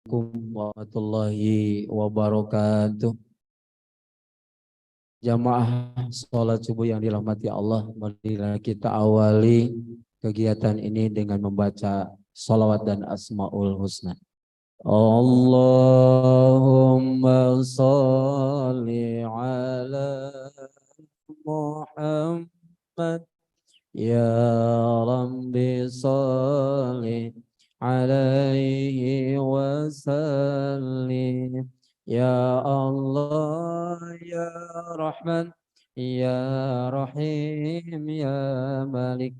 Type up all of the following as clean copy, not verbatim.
Assalamualaikum warahmatullahi wabarakatuh. Jamaah sholat subuh yang dirahmati Allah, marilah kita awali kegiatan ini dengan membaca sholawat dan asmaul husna. Allahumma sholli ala Muhammad ya Rabbi sholli alaihi wasallim. Ya Allah ya Rahman ya Rahim ya Malik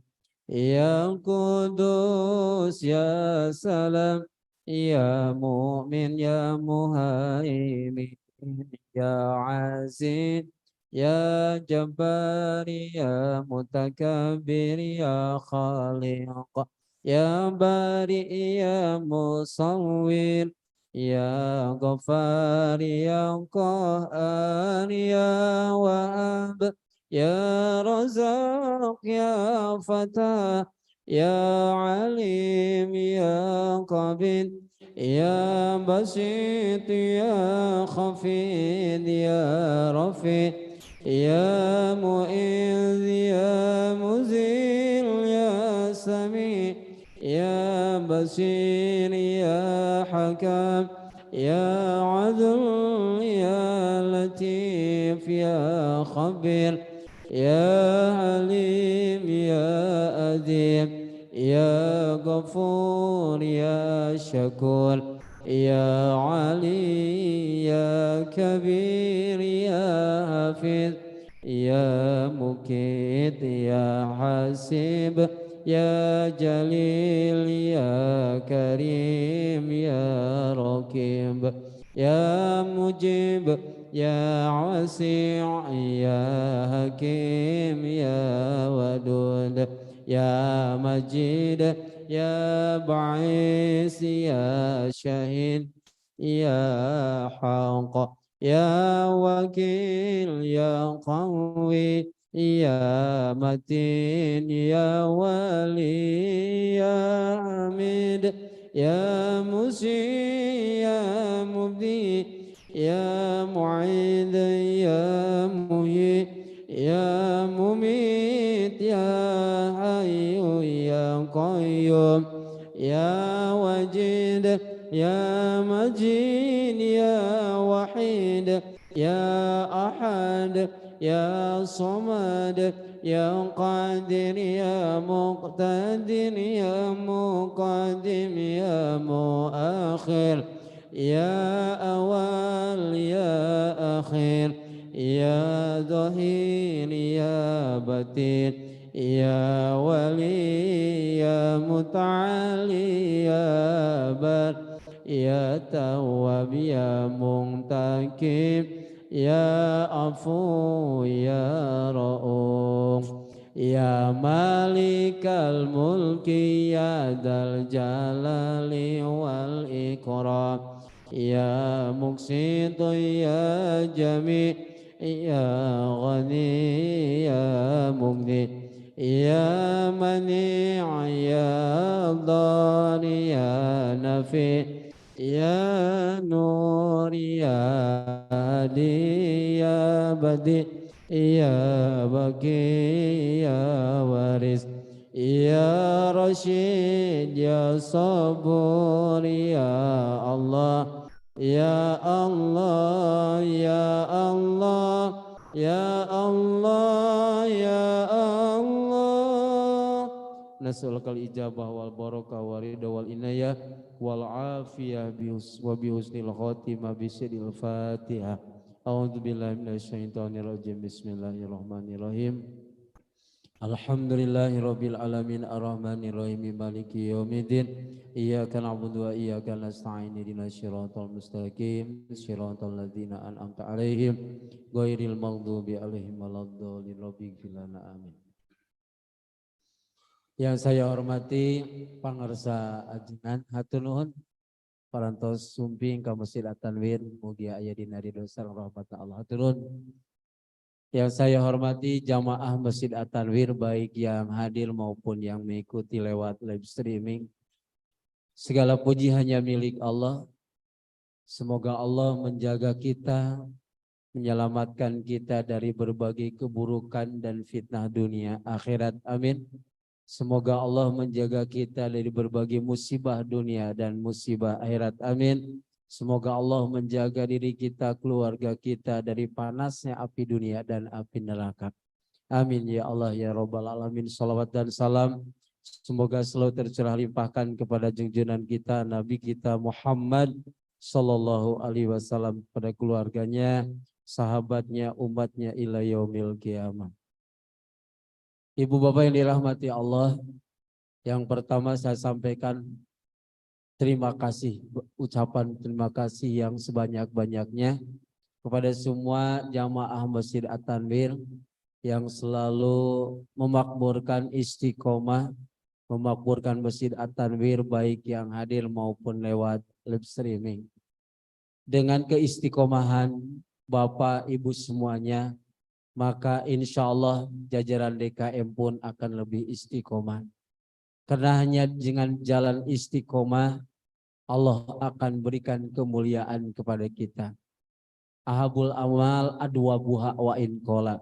ya Qudus ya Salam ya Mu'min ya Muhaimin ya Aziz ya Jabbar ya Mutakabbir ya Khaliq ya Bari ya Musawwir ya Ghaffar ya Qahhar ya Wahhab ya Razak ya Fatah ya Alim ya Qabid ya Basit ya Khafid ya Rafi ya Mu'idh ya Muzil ya Sami ya Basir ya Hakam ya Adl ya Latif ya Khabir ya Halim ya Adib ya Ghafur ya Syakur ya Ali ya Kabir ya Hafiz ya Mukit ya Hasib ya Jalil ya Karim ya Rakib ya Mujib ya Wasi' ya Hakim ya Wadud ya Majid ya Ba'is ya Syahid ya Haq ya Wakil ya Qawi ya Matin ya Wali ya Hamid ya Musi ya Mubdi ya Mu'id ya Muhyi ya Mumit ya Hayyu ya Qayyum ya Wajid ya Majid ya Wahid ya Ahad ya Samad ya Qadir ya Muqtadir ya Muqaddim ya Muakhir ya Awal ya Akhir ya Zahir ya Batin ya Wali ya Muta'ali ya Bar ya Tawwab ya Muntakib ya Afu ya Ra'uf ya Malikal Mulki ya Dzal Jalali wal Ikram ya Muqsit ya Jami' ya Ghani ya Mughni ya Mani' ya Dhari ya Nafi ya Nur ya Hadi ya Badi ya Baqi ya Waris ya Rashid ya Sabur ya Allah ya Allah ya Allah ya Allah ya Allah nas'alukal ijabah wal barakah wal ridha wal inayah wal afiyah wa bihusnil khatimah bisyadil fatihah. A'udzu billahi minasyaitonir rajim. Bismillahirrahmanirrahim. Alhamdulillahirabbil alamin arrahmanir rahim maliki yaumiddin. Iyyaka na'budu wa iyyaka nasta'in ihdinas siratal mustaqim siratal ladzina an'amta 'alaihim ghairil maghdubi 'alaihim waladdallin. Rabbighfir lana amin. Yang saya hormati pangarsa ajengan hatur nuhun parantos sumping ka Masjid At-Tanwir mugi aya dina ridho sareng rahmat Allah. Hatur nuhun. Yang saya hormati jamaah Masjid At-Tanwir baik yang hadir maupun yang mengikuti lewat live streaming. Segala puji hanya milik Allah. Semoga Allah menjaga kita, menyelamatkan kita dari berbagai keburukan dan fitnah dunia akhirat. Amin. Semoga Allah menjaga kita dari berbagai musibah dunia dan musibah akhirat. Amin. Semoga Allah menjaga diri kita, keluarga kita dari panasnya api dunia dan api neraka. Amin ya Allah ya Rabbal Alamin. Salawat dan salam semoga selalu tercurah limpahkan kepada junjungan kita, Nabi kita Muhammad Sallallahu Alaihi Wasallam, pada keluarganya, sahabatnya, umatnya ila yaumil qiyamah. Ibu bapak yang dirahmati Allah, yang pertama saya sampaikan terima kasih, ucapan terima kasih yang sebanyak-banyaknya kepada semua jamaah Masjid At-Tanwir yang selalu memakmurkan istiqomah, memakmurkan Masjid At-Tanwir baik yang hadir maupun lewat live streaming. Dengan keistiqomahan Bapak Ibu semuanya, maka insya Allah jajaran DKM pun akan lebih istiqomah. Karena hanya dengan jalan istiqomah Allah akan berikan kemuliaan kepada kita. Ahabul amal adwabuha wa in qola.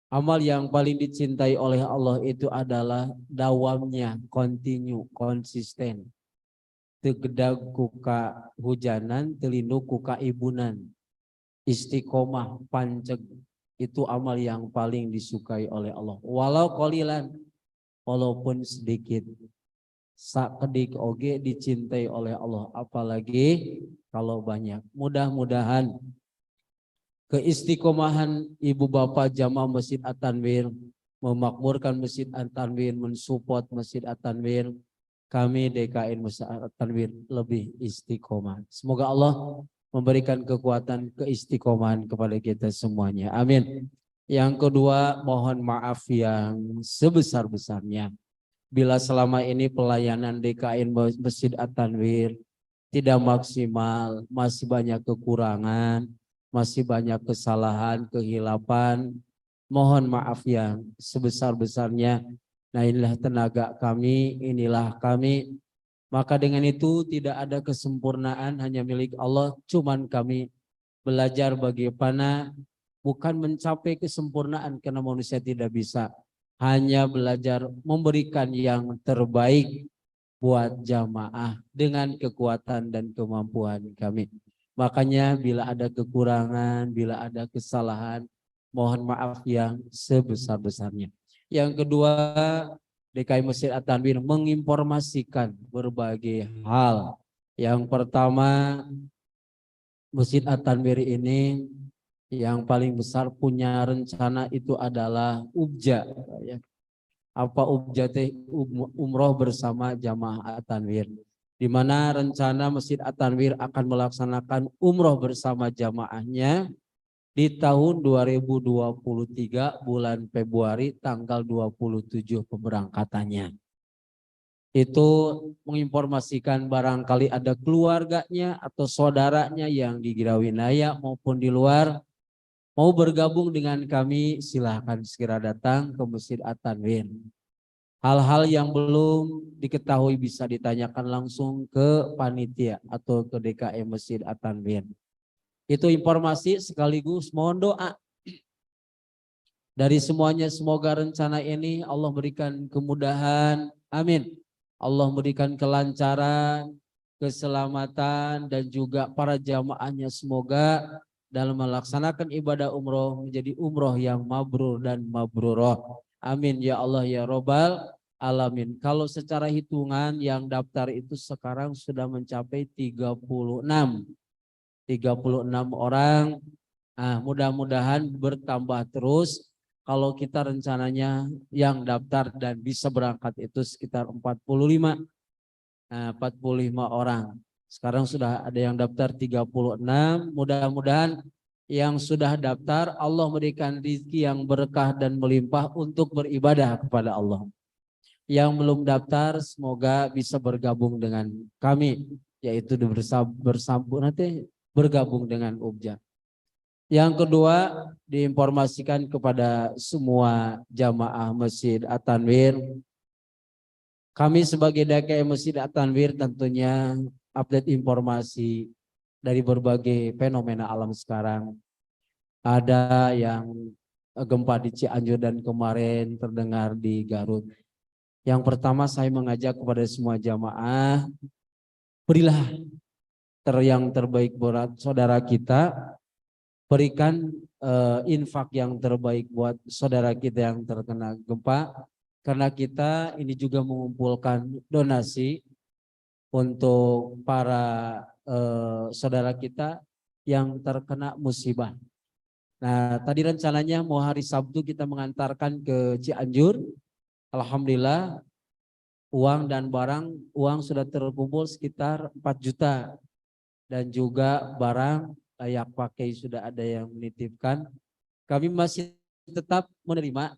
Amal yang paling dicintai oleh Allah itu adalah dawamnya, continue, konsisten. Tegedag kuka hujanan, telinduk kuka ibunan. Istiqomah, panceg, itu amal yang paling disukai oleh Allah. Walau qalilan, walaupun sedikit. Sakedik oge dicintai oleh Allah, apalagi kalau banyak. Mudah-mudahan keistiqomahan ibu bapak jamaah Masjid At-Tanwir, memakmurkan Masjid At-Tanwir, mensupport Masjid At-Tanwir, kami DKM Masjid At-Tanwir lebih istiqomah. Semoga Allah memberikan kekuatan keistiqomahan kepada kita semuanya. Amin. Yang kedua, mohon maaf yang sebesar-besarnya bila selama ini pelayanan DKM Masjid At-Tanwir tidak maksimal, masih banyak kekurangan, masih banyak kesalahan, kehilapan. Mohon maaf yang sebesar-besarnya. Nah, inilah tenaga kami, inilah kami. Maka dengan itu tidak ada kesempurnaan, hanya milik Allah. Cuman kami belajar bagaimana bukan mencapai kesempurnaan karena manusia tidak bisa. Hanya belajar memberikan yang terbaik buat jamaah dengan kekuatan dan kemampuan kami. Makanya bila ada kekurangan, bila ada kesalahan, mohon maaf yang sebesar-besarnya. Yang kedua, DKM Masjid At-Tanwir menginformasikan berbagai hal. Yang pertama, Masjid At-Tanwir ini yang paling besar punya rencana itu adalah ubja. Apa ubja teh? Umroh bersama jamaah At-Tanwir. Di mana rencana Masjid At-Tanwir akan melaksanakan umroh bersama jamaahnya di tahun 2023 bulan Februari tanggal 27 pemberangkatannya. Itu menginformasikan barangkali ada keluarganya atau saudaranya yang di Girawinaya maupun di luar mau bergabung dengan kami, silahkan segera datang ke Masjid At-Tanwir. Hal-hal yang belum diketahui bisa ditanyakan langsung ke panitia atau ke DKM Masjid At-Tanwir. Itu informasi sekaligus mohon doa dari semuanya. Semoga rencana ini Allah berikan kemudahan. Amin. Allah berikan kelancaran, keselamatan, dan juga para jamaahnya semoga dalam melaksanakan ibadah umroh menjadi umroh yang mabrur dan mabruroh. Amin ya Allah ya Rabbal Alamin. Kalau secara hitungan yang daftar itu sekarang sudah mencapai 36 orang. Nah, mudah-mudahan bertambah terus. Kalau kita rencananya yang daftar dan bisa berangkat itu sekitar 45. Nah, 45 orang. Sekarang sudah ada yang daftar 36. Mudah-mudahan yang sudah daftar Allah memberikan rezeki yang berkah dan melimpah untuk beribadah kepada Allah. Yang belum daftar semoga bisa bergabung dengan kami, yaitu bersambung nanti bergabung dengan Ubja. Yang kedua, diinformasikan kepada semua jamaah Masjid At-Tanwir. Kami sebagai DKM Masjid At-Tanwir tentunya update informasi dari berbagai fenomena alam sekarang. Ada yang gempa di Cianjur dan kemarin terdengar di Garut. Yang pertama saya mengajak kepada semua jamaah, berilah yang terbaik buat saudara kita, berikan infak yang terbaik buat saudara kita yang terkena gempa, karena kita ini juga mengumpulkan donasi untuk para saudara kita yang terkena musibah. Nah, tadi rencananya mau hari Sabtu kita mengantarkan ke Cianjur. Alhamdulillah uang dan uang sudah terkumpul sekitar 4 juta. Dan juga barang layak pakai sudah ada yang menitipkan. Kami masih tetap menerima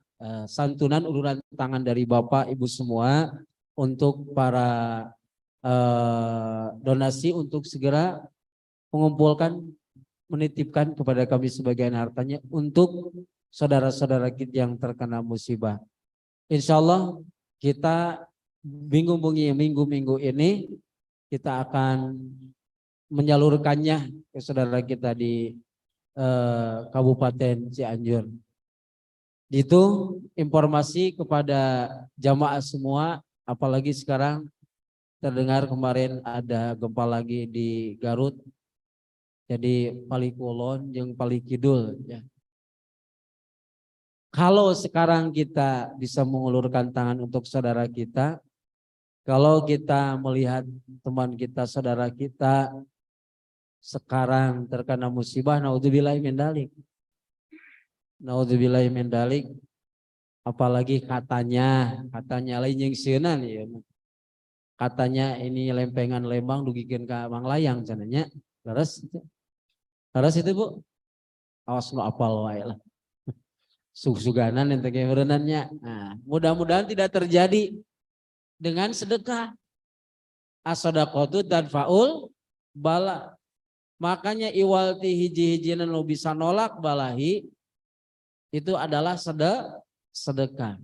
santunan uluran tangan dari Bapak Ibu semua untuk para donasi untuk segera mengumpulkan, menitipkan kepada kami sebagian hartanya untuk saudara-saudara kita yang terkena musibah. Insya Allah kita minggu-minggu ini kita akan menyalurkannya ke saudara kita di Kabupaten Cianjur. Itu informasi kepada jamaah semua, apalagi sekarang terdengar kemarin ada gempa lagi di Garut. Jadi paling kulon yang paling kidul ya. Kalau sekarang kita bisa mengulurkan tangan untuk saudara kita, kalau kita melihat teman kita, saudara kita sekarang terkena musibah, naudzubillahi min dzalik. Naudzubillahi min dzalik. Apalagi katanya lain yang seunan ya. Katanya ini lempengan Lembang dugikeun ka Manglayang cenanya. Terus itu Bu, awas nu apal wae lah. Suganan ente ge heureunannya. Nah, mudah-mudahan tidak terjadi dengan sedekah. As-shadaqatu tadfaul bala. Makanya iwalti hiji-hijina nu bisa nolak balahi itu adalah sedekah.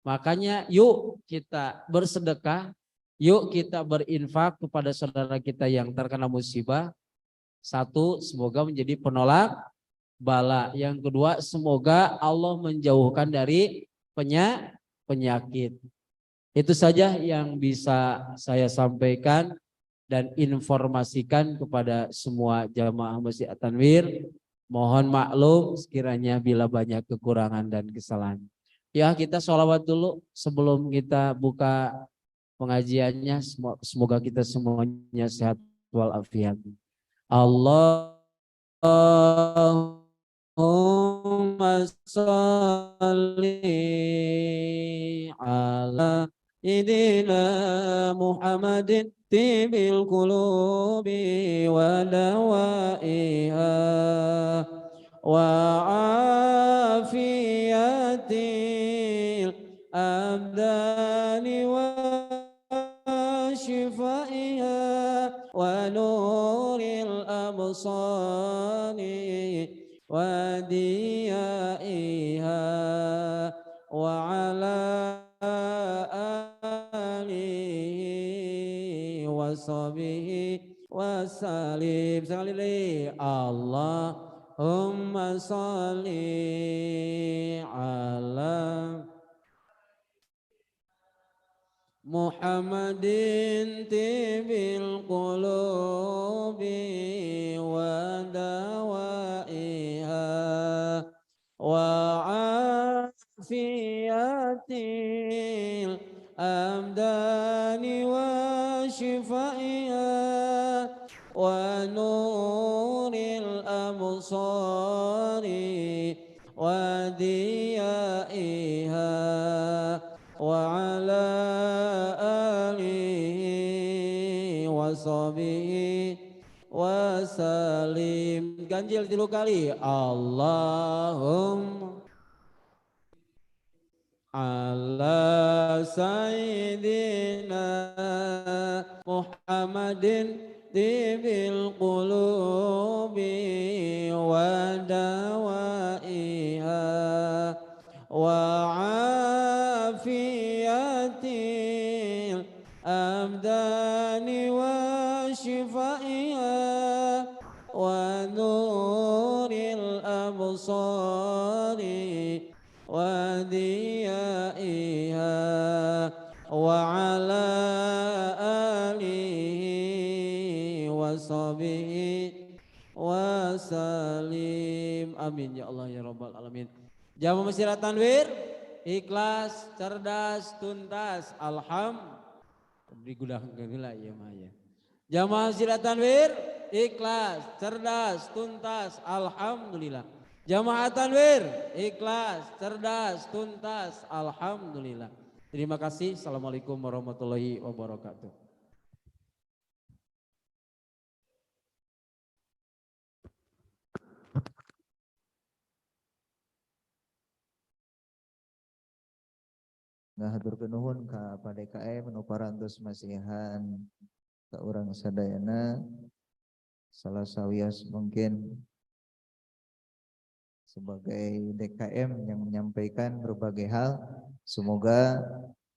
Makanya yuk kita bersedekah, yuk kita berinfak kepada saudara kita yang terkena musibah. Satu, semoga menjadi penolak bala. Yang kedua, semoga Allah menjauhkan dari penyakit. Itu saja yang bisa saya sampaikan dan informasikan kepada semua jamaah Masjid At-Tanwir. Mohon maklum sekiranya bila banyak kekurangan dan kesalahan. Ya, kita sholawat dulu sebelum kita buka pengajiannya. Semoga kita semuanya sehat walafiat. Allahumma salli ala sayyidina Muhammadin tibil qulubi wa dawaiha wa afiyatil abdani wa shifaiha wa nuril absani wa diyaiha wa ala alihi wa sahbihi wa salim. Sekali Allahumma salli ala Muhammadin tibil qulubi wa dawaiha wa afiyatil abdani wa shifaiha wa nuril absari wa diyaiha wa ala washabihi wasalim. Ganjil 3 kali. Allahumma ala sayyidina Muhammadin tibil qulubi wa dawaiha wa afiyatil abdani wa shifaiha sahbihi wa salim. Amin ya Allah ya rabbal alamin. Jamaah Masjid At-Tanwir, ikhlas, cerdas, tuntas, digudang gila ya Maya. Jamaah Masjid At-Tanwir, ikhlas, cerdas, tuntas, alhamdulillah. Jamaah At-Tanwir, ikhlas, cerdas, tuntas, alhamdulillah. Terima kasih. Assalamualaikum warahmatullahi wabarakatuh. Ngahaturkeun nuhun ka PDKM nu parantos masihan ka urang sadayana salah sawias mungkin sebagai DKM yang menyampaikan berbagai hal. Semoga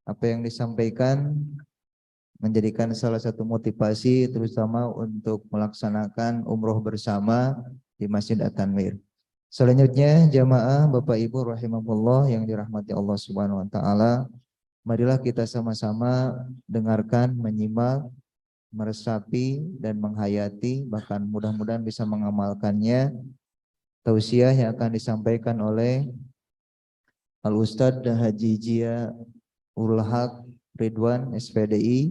apa yang disampaikan menjadikan salah satu motivasi terutama untuk melaksanakan umroh bersama di Masjid At-Tanwir. Selanjutnya jamaah Bapak Ibu rahimahullah yang dirahmati Allah Subhanahu wa taala, marilah kita sama-sama dengarkan, menyimak, meresapi dan menghayati, bahkan mudah-mudahan bisa mengamalkannya tausiah yang akan disampaikan oleh Al-Ustadz Haji Jia Ulhaq Ridwan SPDI.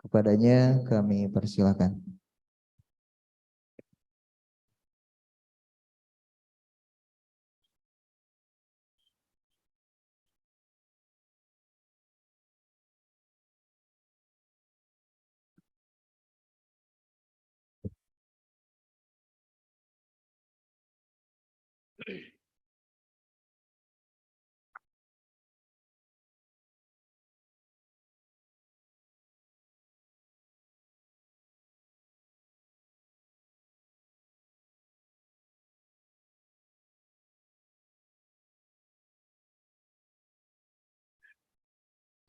Kepadanya kami persilakan.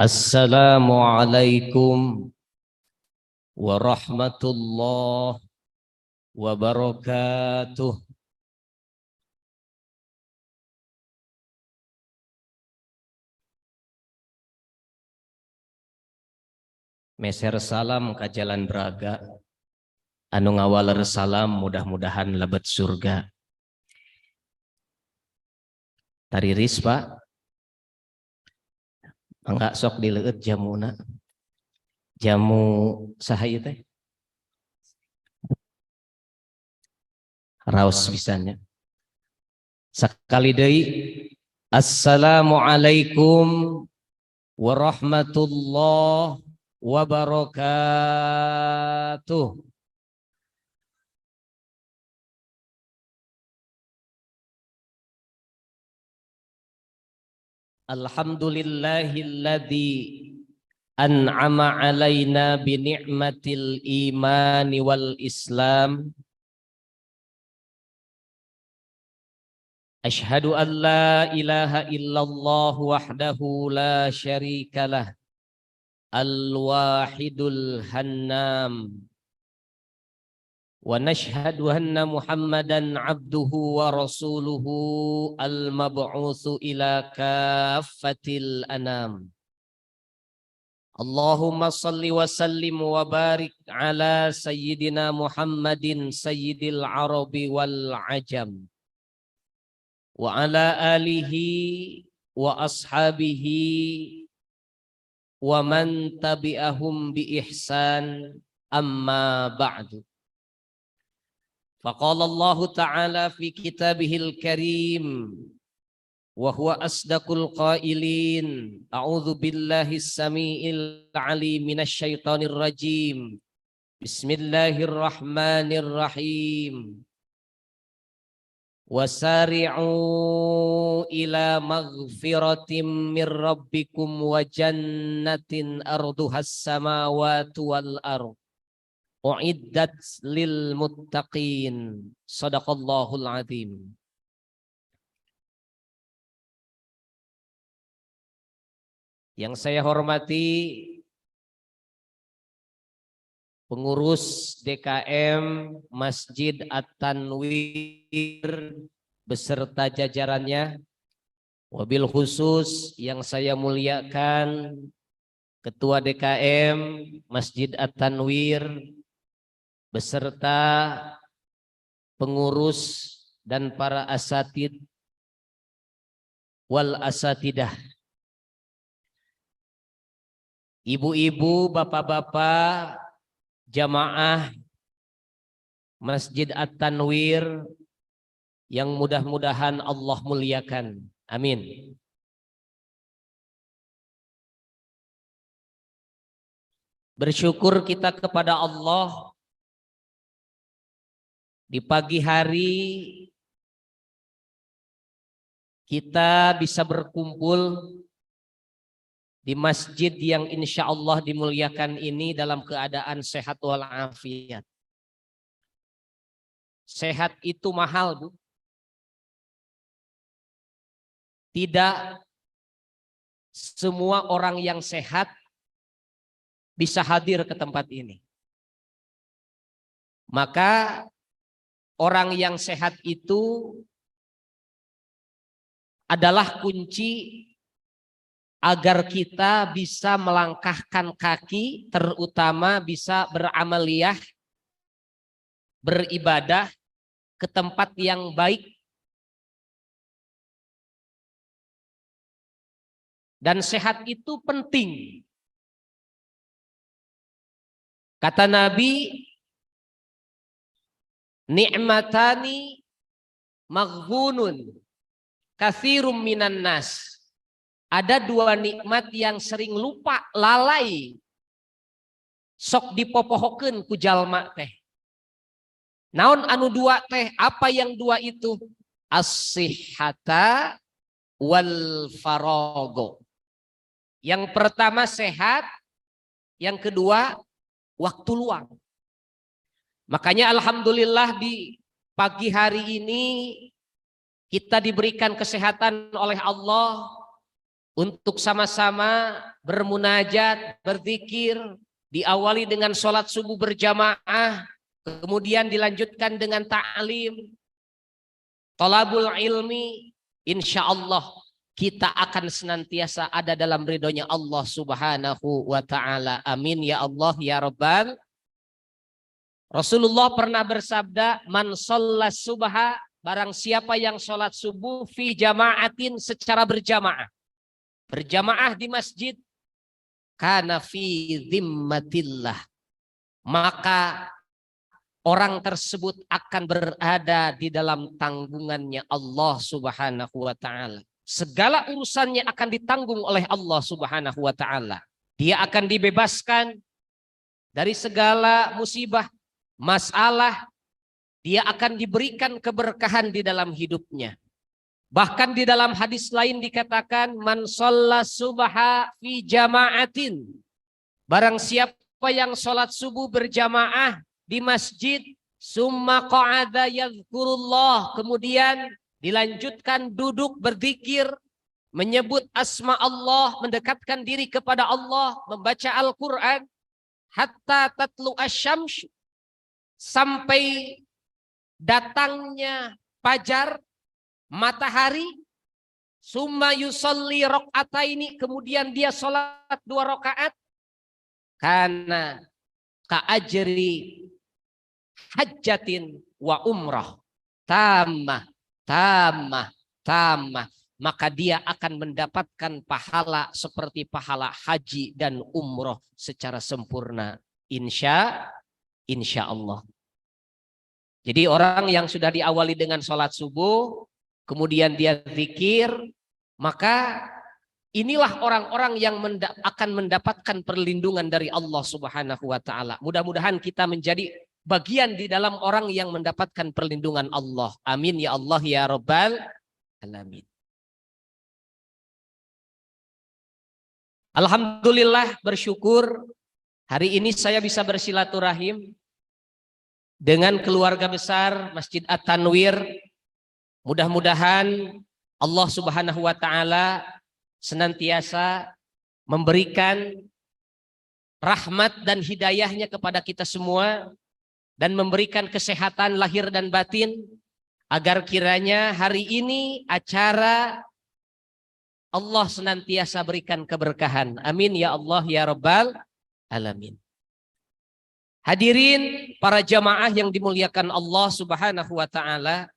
Assalamualaikum warahmatullahi wabarakatuh. Meser salam ka Jalan Braga, anu ngawaler salam mudah-mudahan lebet surga. Tariris Pak, mangga sok dileueut jamuna. Jamu saha ieu teh? Raos pisannya. Sakali deui, assalamualaikum warahmatullahi wabarakatuh. Alhamdulillahilladzi an'ama alaina bi ni'matil imani wal islam. Asyhadu an la ilaha illallah wahdahu la syarikalah al-wahidul hannam. Wa nashhadu anna Muhammadan abduhu wa rasuluhu al-mab'utsu ila kaffatil anam. Allahumma salli wa sallim wa barik ala sayyidina Muhammadin sayyidil arabi wal ajam. Wa ala alihi wa ashabihi wa man tabi'ahum bi ihsan amma ba'du. Faqala Allah Ta'ala fi kitabihil karim wa huwa asdaqul qailin. A'udzu billahi samiil alim minasy syaithanir rajim. Bismillahirrahmanirrahim. Wasari'u ila maghfiratin mir rabbikum wa jannatin arduhas samawati wal ardh uiddat lil muttaqin. Shadaqallahul azim. Yang saya hormati pengurus DKM Masjid At-Tanwir beserta jajarannya, wabil khusus yang saya muliakan Ketua DKM Masjid At-Tanwir beserta pengurus dan para asatid wal asatidah, ibu-ibu, bapak-bapak, jamaah Masjid At-Tanwir yang mudah-mudahan Allah muliakan. Amin. Bersyukur kita kepada Allah di pagi hari kita bisa berkumpul di masjid yang insya Allah dimuliakan ini dalam keadaan sehat walafiat. Sehat itu mahal, Bu. Tidak semua orang yang sehat bisa hadir ke tempat ini. Maka orang yang sehat itu adalah kunci agar kita bisa melangkahkan kaki, terutama bisa beramaliyah, beribadah ke tempat yang baik. Dan sehat itu penting. Kata Nabi, ni'matani maghbunun katsirum minan nas. Ada dua nikmat yang sering lupa, lalai, sok dipopohokeun ku jalma teh. Naon anu dua teh? Apa yang dua itu? As-sihhata wal farago. Yang pertama sehat, yang kedua waktu luang. Makanya alhamdulillah di pagi hari ini kita diberikan kesehatan oleh Allah untuk sama-sama bermunajat, berzikir, diawali dengan sholat subuh berjamaah, kemudian dilanjutkan dengan ta'lim, thalabul ilmi. Insya Allah kita akan senantiasa ada dalam ridhonya Allah Subhanahu wa ta'ala. Amin ya Allah ya Rabbal. Rasulullah pernah bersabda, man shollas subha, barang siapa yang sholat subuh fi jama'atin, secara berjamaah. Berjamaah di masjid, kana fi dhimmatillah, maka orang tersebut akan berada di dalam tanggungannya Allah Subhanahu wa ta'ala. Segala urusannya akan ditanggung oleh Allah Subhanahu wa ta'ala. Dia akan dibebaskan dari segala musibah, masalah. Dia akan diberikan keberkahan di dalam hidupnya. Bahkan di dalam hadis lain dikatakan, man shalla subha fi jama'atin, barang siapa yang sholat subuh berjamaah di masjid, summa qa'ada yadhkurullah, kemudian dilanjutkan duduk berzikir, menyebut asma Allah, mendekatkan diri kepada Allah, membaca Al-Quran, hatta tatlu asyams, sampai datangnya fajar, matahari, summa yusalli raq'ataini, kemudian dia sholat 2 rakaat, karena ka'ajri hajjatin wa umrah, tamah, maka dia akan mendapatkan pahala seperti pahala haji dan umroh secara sempurna. Insya Allah. Jadi orang yang sudah diawali dengan sholat subuh, kemudian dia zikir, maka inilah orang-orang yang akan mendapatkan perlindungan dari Allah Subhanahu wa ta'ala. Mudah-mudahan kita menjadi bagian di dalam orang yang mendapatkan perlindungan Allah. Amin ya Allah ya Rabbal alamin. Alhamdulillah, bersyukur hari ini saya bisa bersilaturahim dengan keluarga besar Masjid At-Tanwir. Mudah-mudahan Allah Subhanahu wa ta'ala senantiasa memberikan rahmat dan hidayahnya kepada kita semua, dan memberikan kesehatan lahir dan batin, agar kiranya hari ini acara Allah senantiasa berikan keberkahan. Amin ya Allah ya Rabbal alamin. Hadirin para jamaah yang dimuliakan Allah Subhanahu wa taala.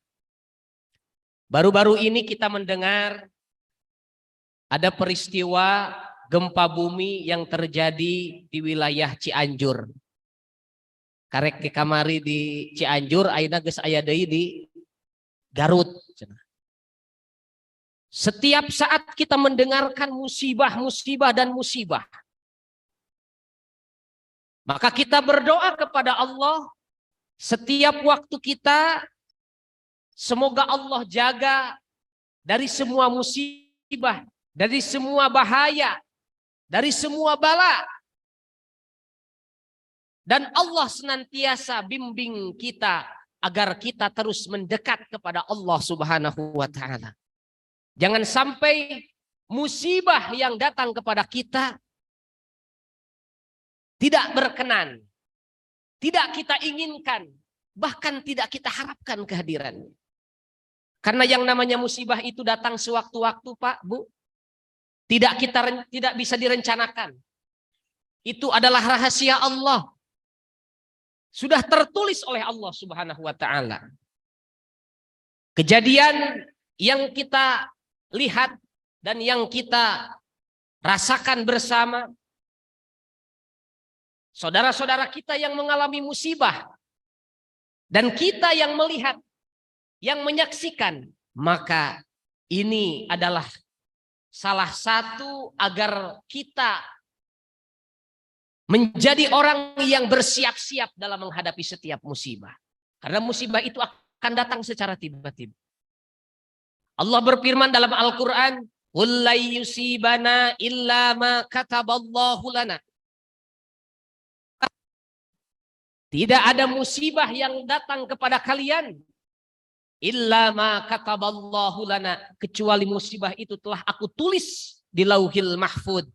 Baru-baru ini kita mendengar ada peristiwa gempa bumi yang terjadi di wilayah Cianjur. Karek ke kamari di Cianjur, ayeuna geus aya deui di Garut. Setiap saat kita mendengarkan musibah dan musibah, maka kita berdoa kepada Allah setiap waktu kita, semoga Allah jaga dari semua musibah, dari semua bahaya, dari semua bala. Dan Allah senantiasa bimbing kita agar kita terus mendekat kepada Allah Subhanahu wa taala. Jangan sampai musibah yang datang kepada kita tidak berkenan, tidak kita inginkan, bahkan tidak kita harapkan kehadirannya. Karena yang namanya musibah itu datang sewaktu-waktu, Pak, Bu. Tidak bisa direncanakan. Itu adalah rahasia Allah. Sudah tertulis oleh Allah Subhanahu wa taala. Kejadian yang kita lihat dan yang kita rasakan bersama, saudara-saudara kita yang mengalami musibah dan kita yang melihat, yang menyaksikan, maka ini adalah salah satu agar kita menjadi orang yang bersiap-siap dalam menghadapi setiap musibah. Karena musibah itu akan datang secara tiba-tiba. Allah berfirman dalam Al-Quran, "Qul la yusibana illa ma kataballahu lana." Tidak ada musibah yang datang kepada kalian illa ma kataballahu lana, kecuali musibah itu telah aku tulis di Lauhil Mahfud.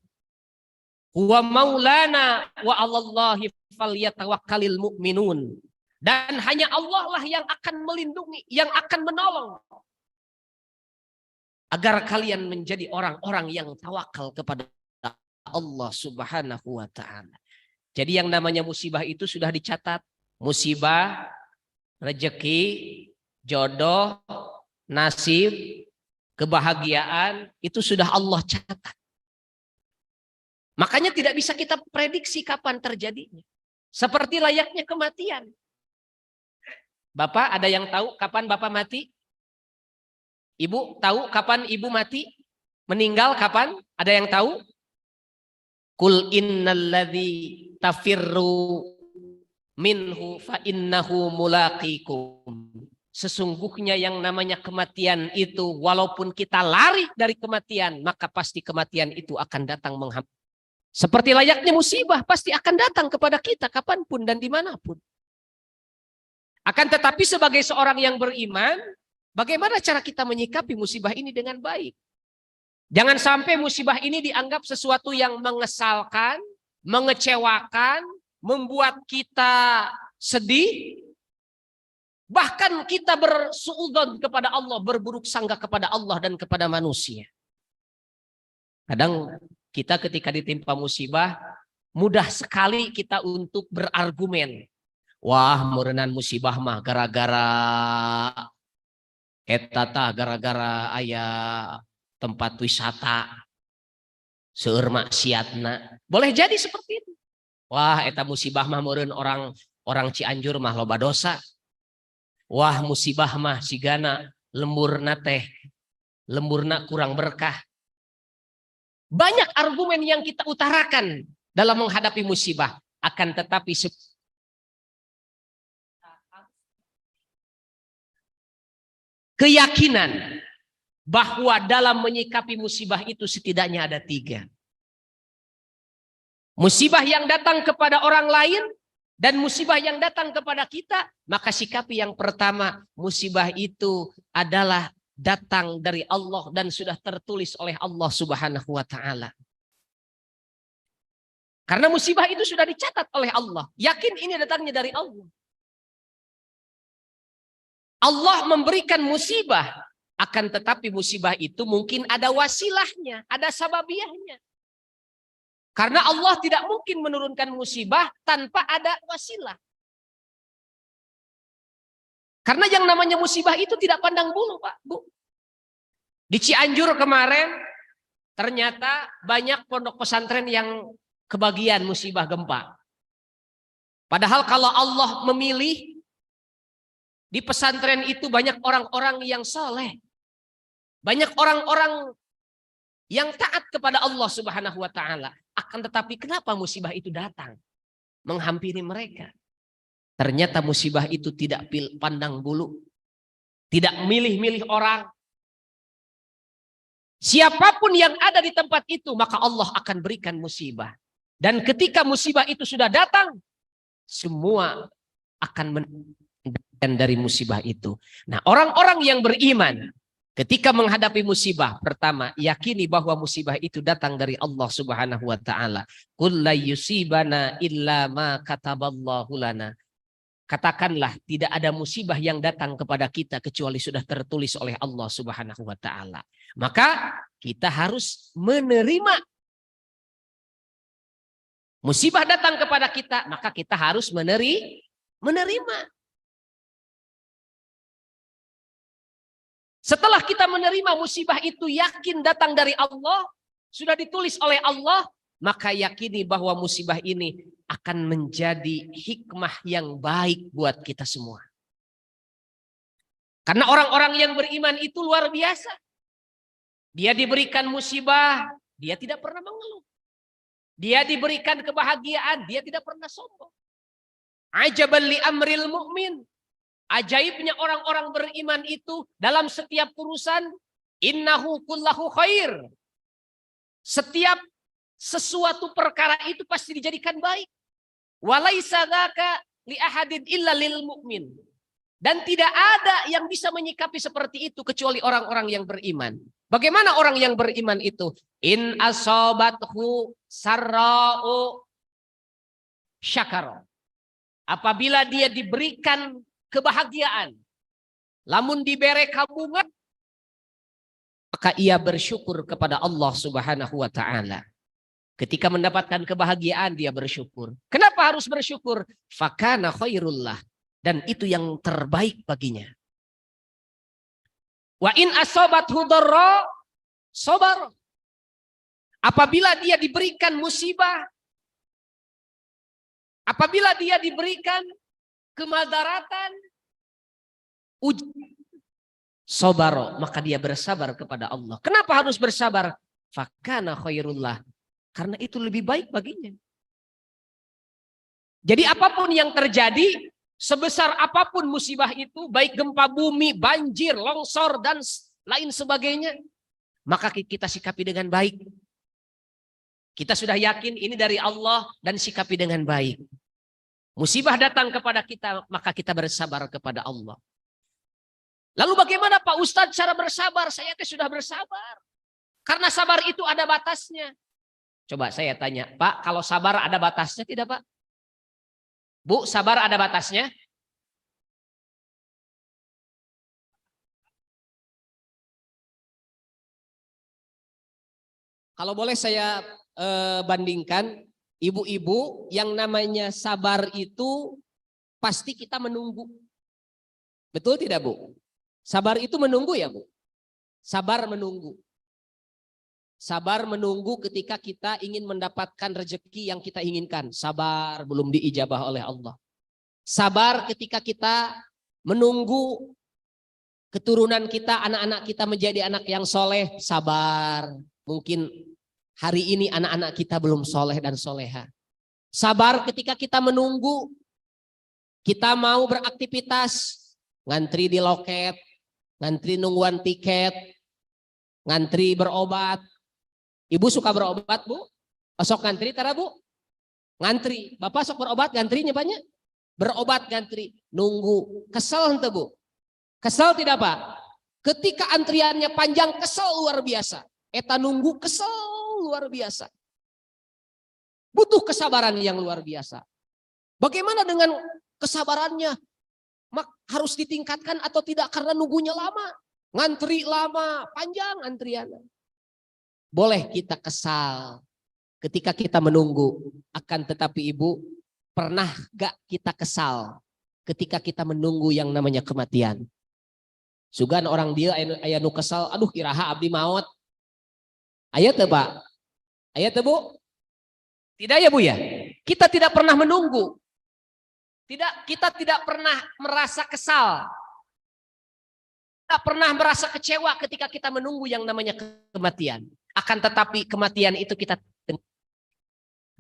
Huwa maulana wa 'alallahi falyatawakkalul mu'minun. Dan hanya Allah lah yang akan melindungi, yang akan menolong agar kalian menjadi orang-orang yang tawakal kepada Allah Subhanahu wa taala. Jadi yang namanya musibah itu sudah dicatat. Musibah, rezeki, jodoh, nasib, kebahagiaan, itu sudah Allah catat. Makanya tidak bisa kita prediksi kapan terjadinya. Seperti layaknya kematian. Bapak, ada yang tahu kapan Bapak mati? Ibu tahu kapan Ibu mati? Meninggal kapan? Ada yang tahu? Kul innalladzi tafirru minhu fa innahu mulaqikum. Sesungguhnya yang namanya kematian itu, walaupun kita lari dari kematian, maka pasti kematian itu akan datang menghampiri. Seperti layaknya musibah, pasti akan datang kepada kita kapanpun dan dimanapun. Akan tetapi sebagai seorang yang beriman, bagaimana cara kita menyikapi musibah ini dengan baik? Jangan sampai musibah ini dianggap sesuatu yang mengesalkan, mengecewakan, membuat kita sedih. Bahkan kita bersuudzon kepada Allah, berburuk sangka kepada Allah dan kepada manusia. Kadang kita ketika ditimpa musibah, mudah sekali kita untuk berargumen. Wah, meureunnan musibah mah gara-gara etata, gara-gara aya tempat wisata seueur maksiatna. Boleh jadi seperti itu. Wah, eta musibah mah meureun orang Cianjur mah loba dosa. Wah, musibah mah sigana lemburna kurang berkah. Banyak argumen yang kita utarakan dalam menghadapi musibah. Akan tetapi keyakinan bahwa dalam menyikapi musibah itu setidaknya ada 3. Musibah yang datang kepada orang lain dan musibah yang datang kepada kita, maka sikapi yang pertama, musibah itu adalah datang dari Allah dan sudah tertulis oleh Allah Subhanahu wa taala. Karena musibah itu sudah dicatat oleh Allah. Yakin ini datangnya dari Allah. Allah memberikan musibah, akan tetapi musibah itu mungkin ada wasilahnya, ada sababiahnya. Karena Allah tidak mungkin menurunkan musibah tanpa ada wasilah. Karena yang namanya musibah itu tidak pandang bulu, Pak, Bu. Di Cianjur kemarin ternyata banyak pondok pesantren yang kebagian musibah gempa. Padahal kalau Allah memilih, di pesantren itu banyak orang-orang yang soleh. Banyak orang-orang yang taat kepada Allah Subhanahu wa taala. Akan tetapi kenapa musibah itu datang menghampiri mereka? Ternyata musibah itu tidak pandang bulu. Tidak milih-milih orang. Siapapun yang ada di tempat itu, maka Allah akan berikan musibah. Dan ketika musibah itu sudah datang, semua akan mendapatkan dari musibah itu. Nah, orang-orang yang beriman ketika menghadapi musibah, pertama, yakini bahwa musibah itu datang dari Allah Subhanahu wa taala. Qul la yusibana illa ma kataballahu lana. Katakanlah tidak ada musibah yang datang kepada kita kecuali sudah tertulis oleh Allah Subhanahu wa taala. Maka kita harus menerima. Musibah datang kepada kita, maka kita harus menerima. Setelah kita menerima musibah itu yakin datang dari Allah, sudah ditulis oleh Allah, maka yakini bahwa musibah ini akan menjadi hikmah yang baik buat kita semua. Karena orang-orang yang beriman itu luar biasa. Dia diberikan musibah, dia tidak pernah mengeluh. Dia diberikan kebahagiaan, dia tidak pernah sombong. Ajaban li amril mu'min. Ajaibnya orang-orang beriman itu dalam setiap urusan, innahu kullahu khair. Setiap sesuatu perkara itu pasti dijadikan baik. Walaisa dzaka li ahadin illa lil mu'min. Dan tidak ada yang bisa menyikapi seperti itu kecuali orang-orang yang beriman. Bagaimana orang yang beriman itu? In asobathu sarra'u syakara. Apabila dia diberikan kebahagiaan, lamun dibere kabungan, maka ia bersyukur kepada Allah Subhanahu wa taala. Ketika mendapatkan kebahagiaan dia bersyukur. Kenapa harus bersyukur? Fakana khairullah. Dan itu yang terbaik baginya. Wa in asobathu dharra sabar. Apabila dia diberikan musibah, apabila dia diberikan kemadaratan, sabar, maka dia bersabar kepada Allah. Kenapa harus bersabar? Fakana khairullah. Karena itu lebih baik baginya. Jadi apapun yang terjadi, sebesar apapun musibah itu, baik gempa bumi, banjir, longsor, dan lain sebagainya, maka kita sikapi dengan baik. Kita sudah yakin ini dari Allah dan sikapi dengan baik. Musibah datang kepada kita, maka kita bersabar kepada Allah. Lalu bagaimana Pak Ustadz cara bersabar? Saya sudah bersabar. Karena sabar itu ada batasnya. Coba saya tanya, Pak, kalau sabar ada batasnya tidak Pak? Bu, sabar ada batasnya? Kalau boleh saya bandingkan, ibu-ibu yang namanya sabar itu pasti kita menunggu. Betul tidak Bu? Sabar itu menunggu ya Bu? Sabar menunggu. Sabar menunggu ketika kita ingin mendapatkan rezeki yang kita inginkan. Sabar belum diijabah oleh Allah. Sabar ketika kita menunggu keturunan kita, anak-anak kita menjadi anak yang soleh. Sabar. Mungkin hari ini anak-anak kita belum soleh dan soleha. Sabar ketika kita menunggu. Kita mau beraktivitas. Ngantri di loket. Ngantri nungguan tiket. Ngantri berobat. Ibu suka berobat Bu? Sok ngantri tara Bu? Ngantri. Bapak sok berobat ngantrinya banyak? Berobat ngantri. Nunggu. Kesel ente Bu? Kesel tidak Pak? Ketika antriannya panjang kesel luar biasa. Eta nunggu kesel luar biasa. Butuh kesabaran yang luar biasa. Bagaimana dengan kesabarannya? Harus ditingkatkan atau tidak karena nunggunya lama? Ngantri lama, panjang antriannya. Boleh kita kesal. ketika kita menunggu. Akan tetapi Ibu, pernah gak kita kesal ketika kita menunggu yang namanya kematian? Sugan orang dia aya nu kesal, aduh iraha abdi maut. Aya teu Pak? Aya teu Bu? Tidak ya Bu ya? Kita tidak pernah menunggu. Kita tidak pernah merasa kesal. Tidak pernah merasa kecewa ketika kita menunggu yang namanya kematian. Akan tetapi kematian itu kita.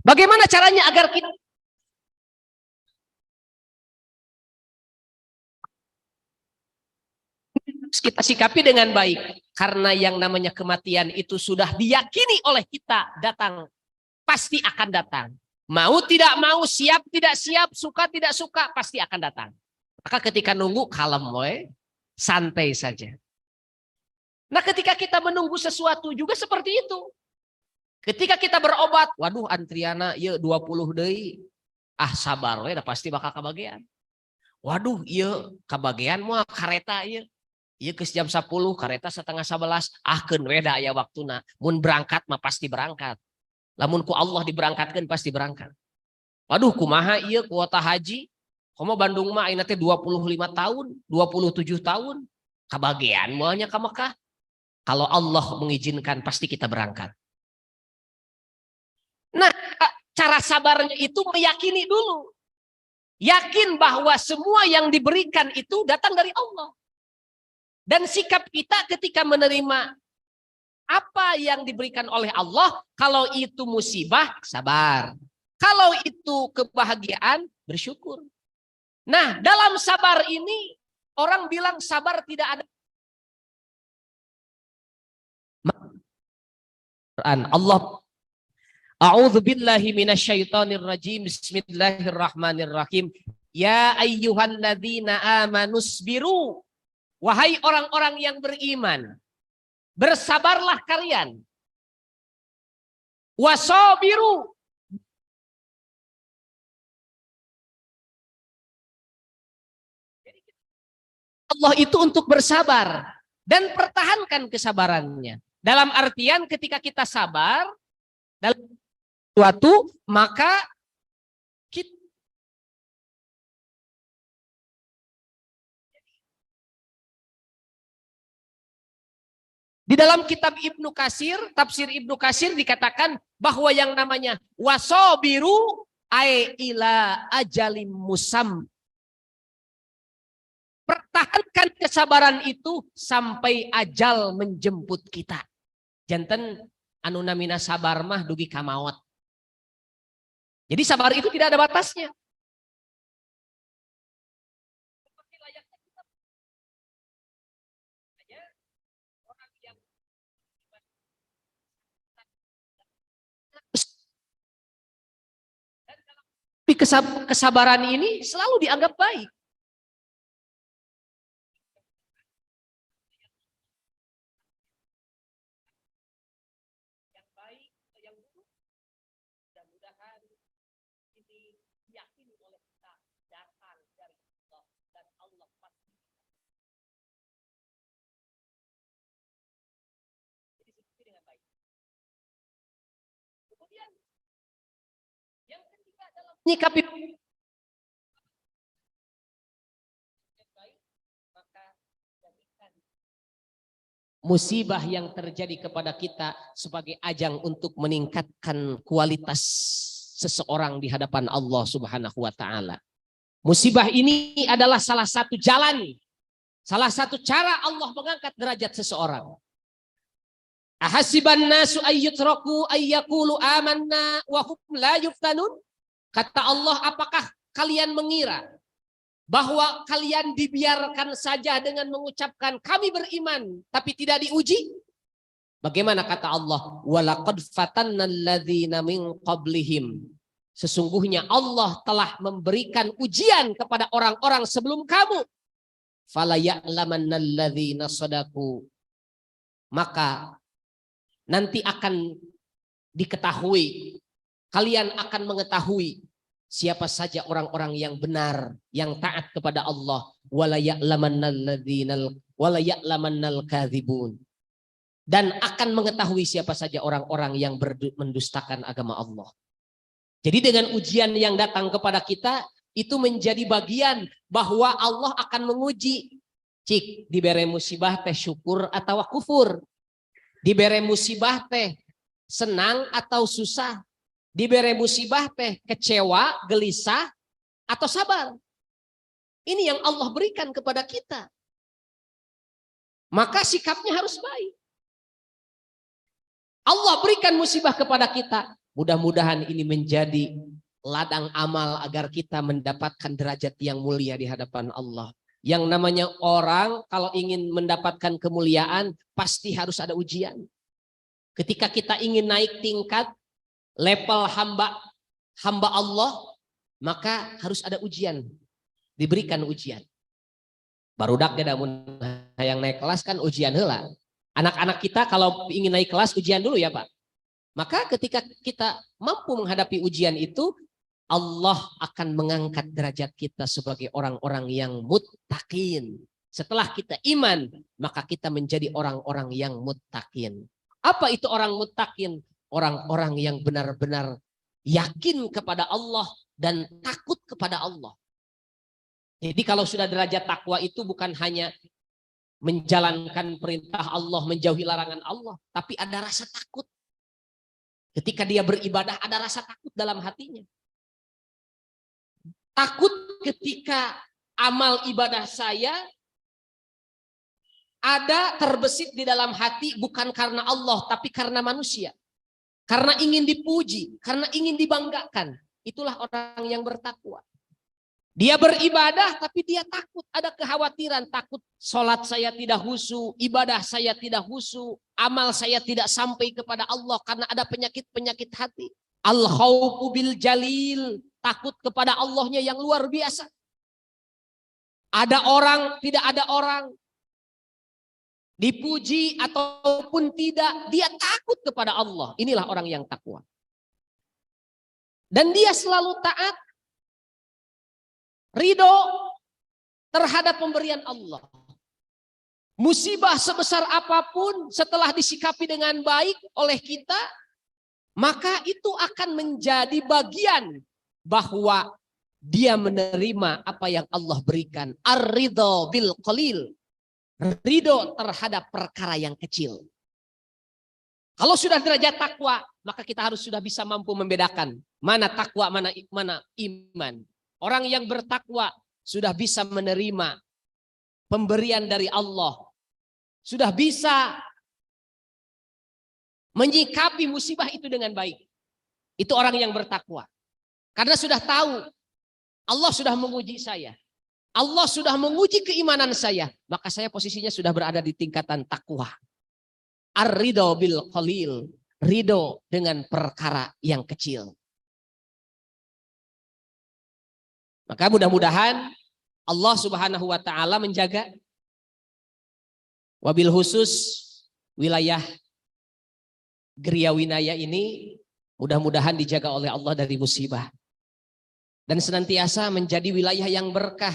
Bagaimana caranya agar kita sikapi dengan baik? Karena yang namanya kematian itu sudah diyakini oleh kita datang. Pasti akan datang. Mau tidak mau, siap tidak siap, suka tidak suka, pasti akan datang. Maka ketika nunggu, kalem we, santai saja. Nah ketika kita menunggu sesuatu juga seperti itu. Ketika kita berobat, waduh antriana ya 20 deui. Ah sabar we, pasti bakal kabagean. Waduh iya kabagean moal kareta ieu. Ieu geus jam 10, kareta setengah 11. Ahkeun we da aya waktuna. Mun berangkat mah pasti berangkat. Lamun ku Allah diberangkatkan pasti berangkat. Waduh kumaha ieu kuota haji. Komo Bandung mah ayeuna teh 25 tahun, 27 tahun. Kabagean moalnya ka Mekah. Kalau Allah mengizinkan pasti kita berangkat. Nah, cara sabarnya itu meyakini dulu. Yakin bahwa semua yang diberikan itu datang dari Allah. Dan sikap kita ketika menerima apa yang diberikan oleh Allah, kalau itu musibah, sabar. Kalau itu kebahagiaan, bersyukur. Nah, dalam sabar ini, orang bilang sabar tidak ada. Allah, A'udzu billahi minasyaitonir rajim. Bismillahirrahmanirrahim. Ya ayyuhalladzina amanusbiru. Wahai orang-orang yang beriman, bersabarlah kalian. Wasabiru. Allah itu untuk bersabar dan pertahankan kesabarannya. Dalam artian ketika kita sabar dalam sesuatu, maka kita di dalam kitab Ibnu Katsir, tafsir Ibnu Katsir dikatakan bahwa yang namanya wasobiru ai ila ajalim musam. Pertahankan kesabaran itu sampai ajal menjemput kita. Janten anu namina sabar mah dugi ka maot. Jadi sabar itu tidak ada batasnya. Tapi kesabaran ini selalu dianggap baik. Yang baik, yang buruk, mudah-mudahan ini diyakini oleh kita datang dari Allah dan Allah pasti. Jadi sikapi dengan baik. Kemudian yang ketiga dalam menyikapi musibah yang terjadi kepada kita sebagai ajang untuk meningkatkan kualitas seseorang di hadapan Allah Subhanahu wa taala. Musibah ini adalah salah satu jalan, salah satu cara Allah mengangkat derajat seseorang. Ahasiban nasu ayyutraku ayyaqulu amanna wa hum la yuftanun? Kata Allah, apakah kalian mengira bahwa kalian dibiarkan saja dengan mengucapkan kami beriman tapi tidak diuji? Bagaimana kata Allah? Walaqad fatannal ladzina min qablihim. Sesungguhnya Allah telah memberikan ujian kepada orang-orang sebelum kamu. Fala ya'lamannal ladzina shadaku. Maka nanti akan diketahui, kalian akan mengetahui siapa saja orang-orang yang benar, yang taat kepada Allah. Wala ya'lamannal kadzibun. dan akan mengetahui siapa saja orang-orang yang mendustakan agama Allah. Jadi dengan ujian yang datang kepada kita itu menjadi bagian bahwa Allah akan menguji. Cik, dibere musibah teh syukur atau kufur. Dibere musibah teh senang atau susah. Dibere musibah teh kecewa, gelisah, atau sabar. Ini yang Allah berikan kepada kita. Maka sikapnya harus baik. Allah berikan musibah kepada kita. Mudah-mudahan ini menjadi ladang amal agar kita mendapatkan derajat yang mulia di hadapan Allah. Yang namanya orang kalau ingin mendapatkan kemuliaan pasti harus ada ujian. Ketika kita ingin naik tingkat level hamba Allah, maka harus ada ujian. Diberikan ujian. Barudak ya namun yang naik kelas kan ujian heula. Anak-anak kita kalau ingin naik kelas ujian dulu ya Pak. Maka ketika kita mampu menghadapi ujian itu, Allah akan mengangkat derajat kita sebagai orang-orang yang muttaqin. Setelah kita iman, maka kita menjadi orang-orang yang muttaqin. Apa itu orang muttaqin? Orang-orang yang benar-benar yakin kepada Allah dan takut kepada Allah. Jadi kalau sudah derajat takwa itu bukan hanya menjalankan perintah Allah, menjauhi larangan Allah, tapi ada rasa takut. Ketika dia beribadah ada rasa takut dalam hatinya. Takut ketika amal ibadah saya ada terbesit di dalam hati bukan karena Allah tapi karena manusia. Karena ingin dipuji, karena ingin dibanggakan. Itulah orang yang bertakwa. Dia beribadah tapi dia takut, ada kekhawatiran, takut sholat saya tidak khusyuk, ibadah saya tidak khusyuk, amal saya tidak sampai kepada Allah karena ada penyakit-penyakit hati. Al-khawfu bil jalil, takut kepada Allahnya yang luar biasa. Ada orang, tidak ada orang, dipuji ataupun tidak, dia takut kepada Allah. Inilah orang yang takwa. Dan dia selalu taat, ridho terhadap pemberian Allah. Musibah sebesar apapun setelah disikapi dengan baik oleh kita, maka itu akan menjadi bagian bahwa dia menerima apa yang Allah berikan. Ar-ridho bil qalil. Ridho terhadap perkara yang kecil. Kalau sudah derajat takwa, maka kita harus sudah bisa mampu membedakan mana takwa, mana iman. Orang yang bertakwa sudah bisa menerima pemberian dari Allah. Sudah bisa menyikapi musibah itu dengan baik. Itu orang yang bertakwa. Karena sudah tahu Allah sudah menguji saya. Allah sudah menguji keimanan saya. Maka saya posisinya sudah berada di tingkatan takwa. Ar-ridho bil qalil. Ridho dengan perkara yang kecil. Maka mudah-mudahan Allah Subhanahu wa taala menjaga wabil khusus wilayah Geria Winaya ini mudah-mudahan dijaga oleh Allah dari musibah. Dan senantiasa menjadi wilayah yang berkah.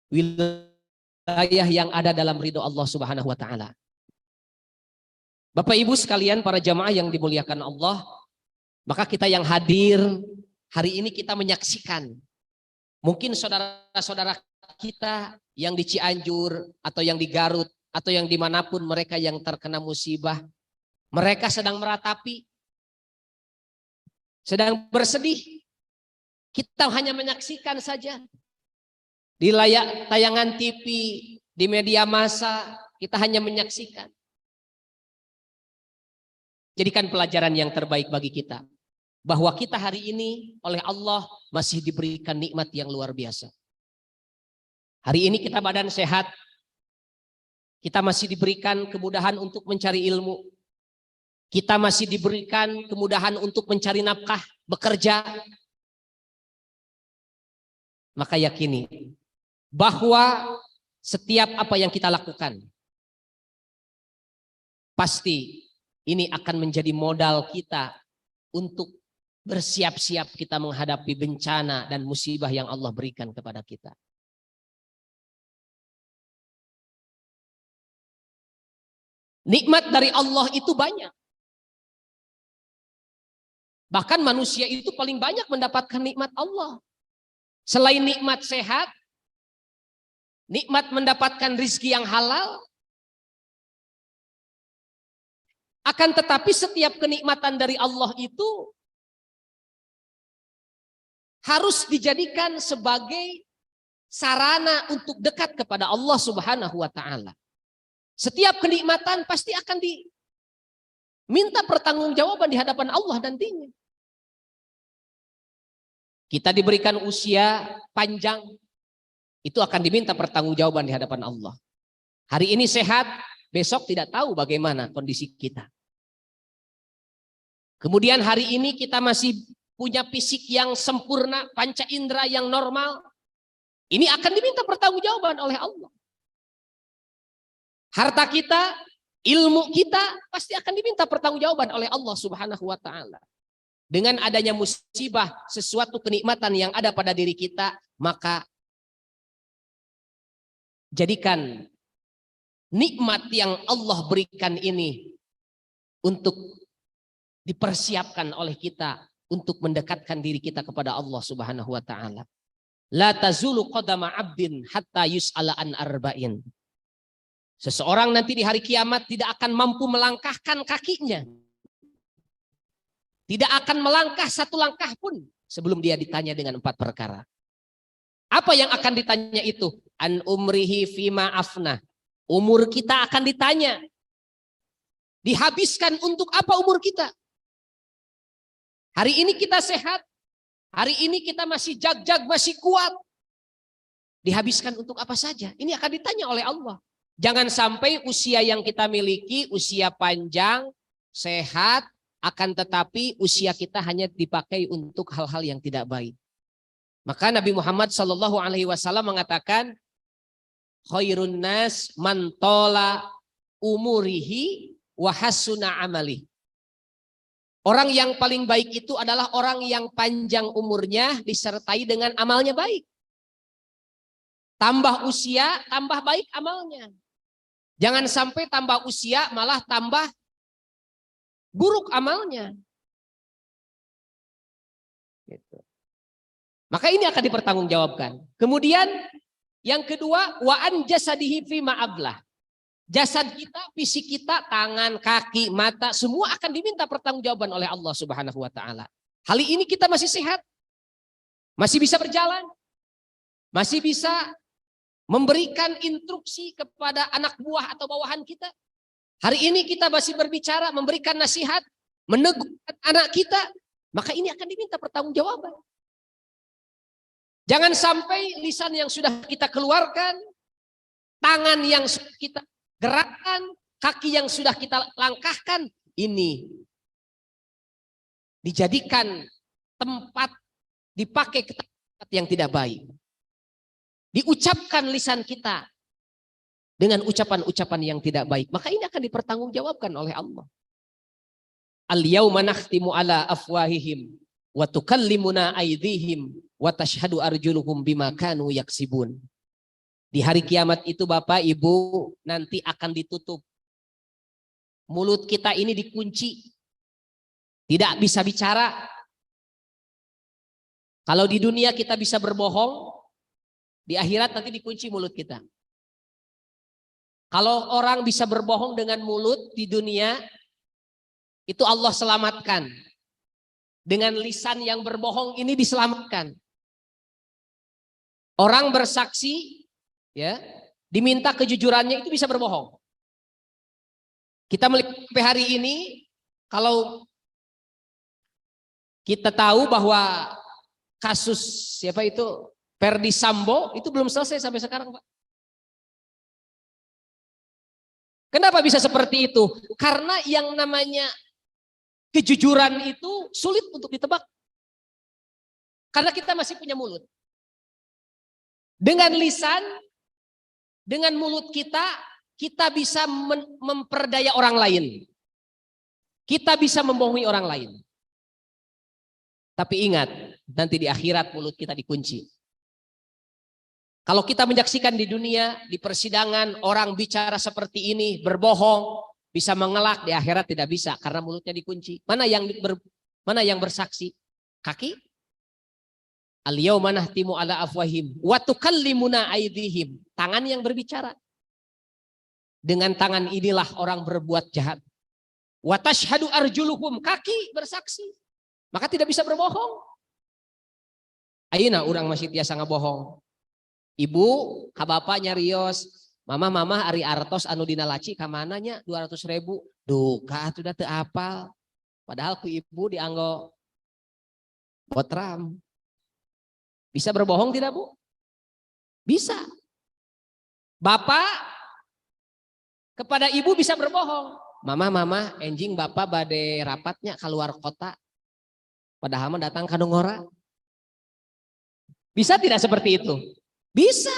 Wilayah yang ada dalam ridho Allah Subhanahu wa taala. Bapak Ibu sekalian para jamaah yang dimuliakan Allah, maka kita yang hadir hari ini kita menyaksikan mungkin saudara-saudara kita yang di Cianjur atau yang di Garut atau yang dimanapun mereka yang terkena musibah. Mereka sedang meratapi, sedang bersedih. Kita hanya menyaksikan saja. Di layar tayangan TV, di media massa, kita hanya menyaksikan. Jadikan pelajaran yang terbaik bagi kita. Bahwa kita hari ini oleh Allah masih diberikan nikmat yang luar biasa. Hari ini kita badan sehat. Kita masih diberikan kemudahan untuk mencari ilmu. Kita masih diberikan kemudahan untuk mencari nafkah, bekerja. Maka yakini bahwa setiap apa yang kita lakukan pasti ini akan menjadi modal kita untuk bersiap-siap kita menghadapi bencana dan musibah yang Allah berikan kepada kita. Nikmat dari Allah itu banyak. Bahkan manusia itu paling banyak mendapatkan nikmat Allah. Selain nikmat sehat, nikmat mendapatkan rizki yang halal. Akan tetapi setiap kenikmatan dari Allah itu harus dijadikan sebagai sarana untuk dekat kepada Allah Subhanahu wa taala. Setiap kenikmatan pasti akan diminta pertanggungjawaban di hadapan Allah nantinya. Kita diberikan usia panjang, itu akan diminta pertanggungjawaban di hadapan Allah. Hari ini sehat, besok tidak tahu bagaimana kondisi kita. Kemudian hari ini kita masih punya fisik yang sempurna, panca indera yang normal. Ini akan diminta pertanggungjawaban oleh Allah. Harta kita, ilmu kita pasti akan diminta pertanggungjawaban oleh Allah Subhanahu wa taala. Dengan adanya musibah, sesuatu kenikmatan yang ada pada diri kita, maka jadikan nikmat yang Allah berikan ini untuk dipersiapkan oleh kita untuk mendekatkan diri kita kepada Allah Subhanahu wa taala. La tazulu qadama 'abdin hatta yus'ala an arba'in. Seseorang nanti di hari kiamat tidak akan mampu melangkahkan kakinya. Tidak akan melangkah satu langkah pun sebelum dia ditanya dengan 4 perkara. Apa yang akan ditanya itu? An umrihi fima afna. Umur kita akan ditanya. Dihabiskan untuk apa umur kita? Hari ini kita sehat. Hari ini kita masih jag-jag, masih kuat. Dihabiskan untuk apa saja? Ini akan ditanya oleh Allah. Jangan sampai usia yang kita miliki, usia panjang, sehat, akan tetapi usia kita hanya dipakai untuk hal-hal yang tidak baik. Maka Nabi Muhammad SAW mengatakan, khairun nas man tola umurihi wa hasuna amali. Orang yang paling baik itu adalah orang yang panjang umurnya disertai dengan amalnya baik. Tambah usia, tambah baik amalnya. Jangan sampai tambah usia malah tambah buruk amalnya. Gitu. Maka ini akan dipertanggungjawabkan. Kemudian yang kedua, wa an jasadihi fi ma'ablah. Jasad kita, fisik kita, tangan, kaki, mata, semua akan diminta pertanggungjawaban oleh Allah Subhanahu wa taala. Hari ini kita masih sehat. Masih bisa berjalan. Masih bisa memberikan instruksi kepada anak buah atau bawahan kita. Hari ini kita masih berbicara, memberikan nasihat, meneguhkan anak kita, maka ini akan diminta pertanggungjawaban. Jangan sampai lisan yang sudah kita keluarkan, tangan yang sudah kita gerakkan, kaki yang sudah kita langkahkan, ini dijadikan tempat dipakai ke tempat yang tidak baik. Diucapkan lisan kita dengan ucapan-ucapan yang tidak baik, maka ini akan dipertanggungjawabkan oleh Allah. Al-yauma nakhtimu ala afwahihim wa tukallimuna aydihim wa tashhadu arjuluhum bima kanu yaksibun. Di hari kiamat itu Bapak Ibu nanti akan ditutup. Mulut kita ini dikunci. Tidak bisa bicara. Kalau di dunia kita bisa berbohong, di akhirat nanti dikunci mulut kita. Kalau orang bisa berbohong dengan mulut di dunia, itu Allah selamatkan. Dengan lisan yang berbohong ini diselamatkan. Orang bersaksi, ya, diminta kejujurannya itu bisa berbohong. Kita melihat sampai hari ini, kalau kita tahu bahwa kasus siapa itu Ferdi Sambo itu belum selesai sampai sekarang, Pak. Kenapa bisa seperti itu? Karena yang namanya kejujuran itu sulit untuk ditebak. Karena kita masih punya mulut. Dengan lisan, dengan mulut kita, kita bisa memperdaya orang lain. Kita bisa membohongi orang lain. Tapi ingat, nanti di akhirat mulut kita dikunci. Kalau kita menyaksikan di dunia, di persidangan, orang bicara seperti ini, berbohong, bisa mengelak, di akhirat tidak bisa karena mulutnya dikunci. Mana yang bersaksi? Kaki. Al-yauma nahtimu ala afwahim wa tukallimuna aydihim. Tangan yang berbicara. Dengan tangan inilah orang berbuat jahat. Wa tashhadu arjuluhum, kaki bersaksi. Maka tidak bisa berbohong. Ayeuna urang masih tiasa ngabohong. Ibu, ka bapak nyarios, mama ari artos anu dina laci ka mananya 200.000. Duh, ka atuh da teu apal. Padahal ku ibu dianggo botram. Bisa berbohong tidak, Bu? Bisa. Bapak kepada ibu bisa berbohong. Mama, enjing bapak bade rapatnya keluar kota. Padahal mah datang ka Nongora. Bisa tidak seperti itu? Bisa.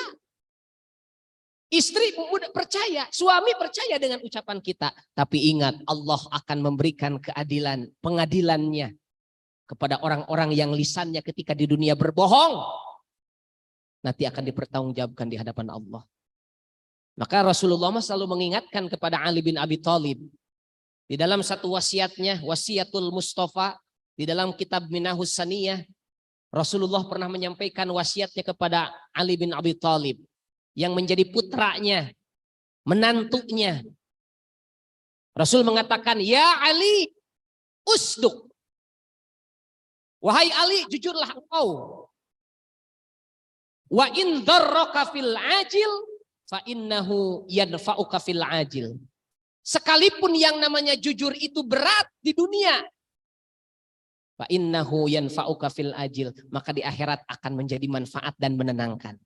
Istri percaya, suami percaya dengan ucapan kita. Tapi ingat, Allah akan memberikan keadilan, pengadilannya kepada orang-orang yang lisannya ketika di dunia berbohong. Nanti akan dipertanggungjawabkan di hadapan Allah. Maka Rasulullah selalu mengingatkan kepada Ali bin Abi Thalib. Di dalam satu wasiatnya, Wasiatul Mustafa, di dalam kitab Minahus Saniyah, Rasulullah pernah menyampaikan wasiatnya kepada Ali bin Abi Thalib yang menjadi putranya, menantunya. Rasul mengatakan, "Ya Ali, usduk." Wahai Ali, jujurlah engkau. Wa in darraka fil ajil fa innahu yanfa'uka fil ajil. Sekalipun yang namanya jujur itu berat di dunia, fa innahu yanfa'uka fil ajil, maka di akhirat akan menjadi manfaat dan menenangkan.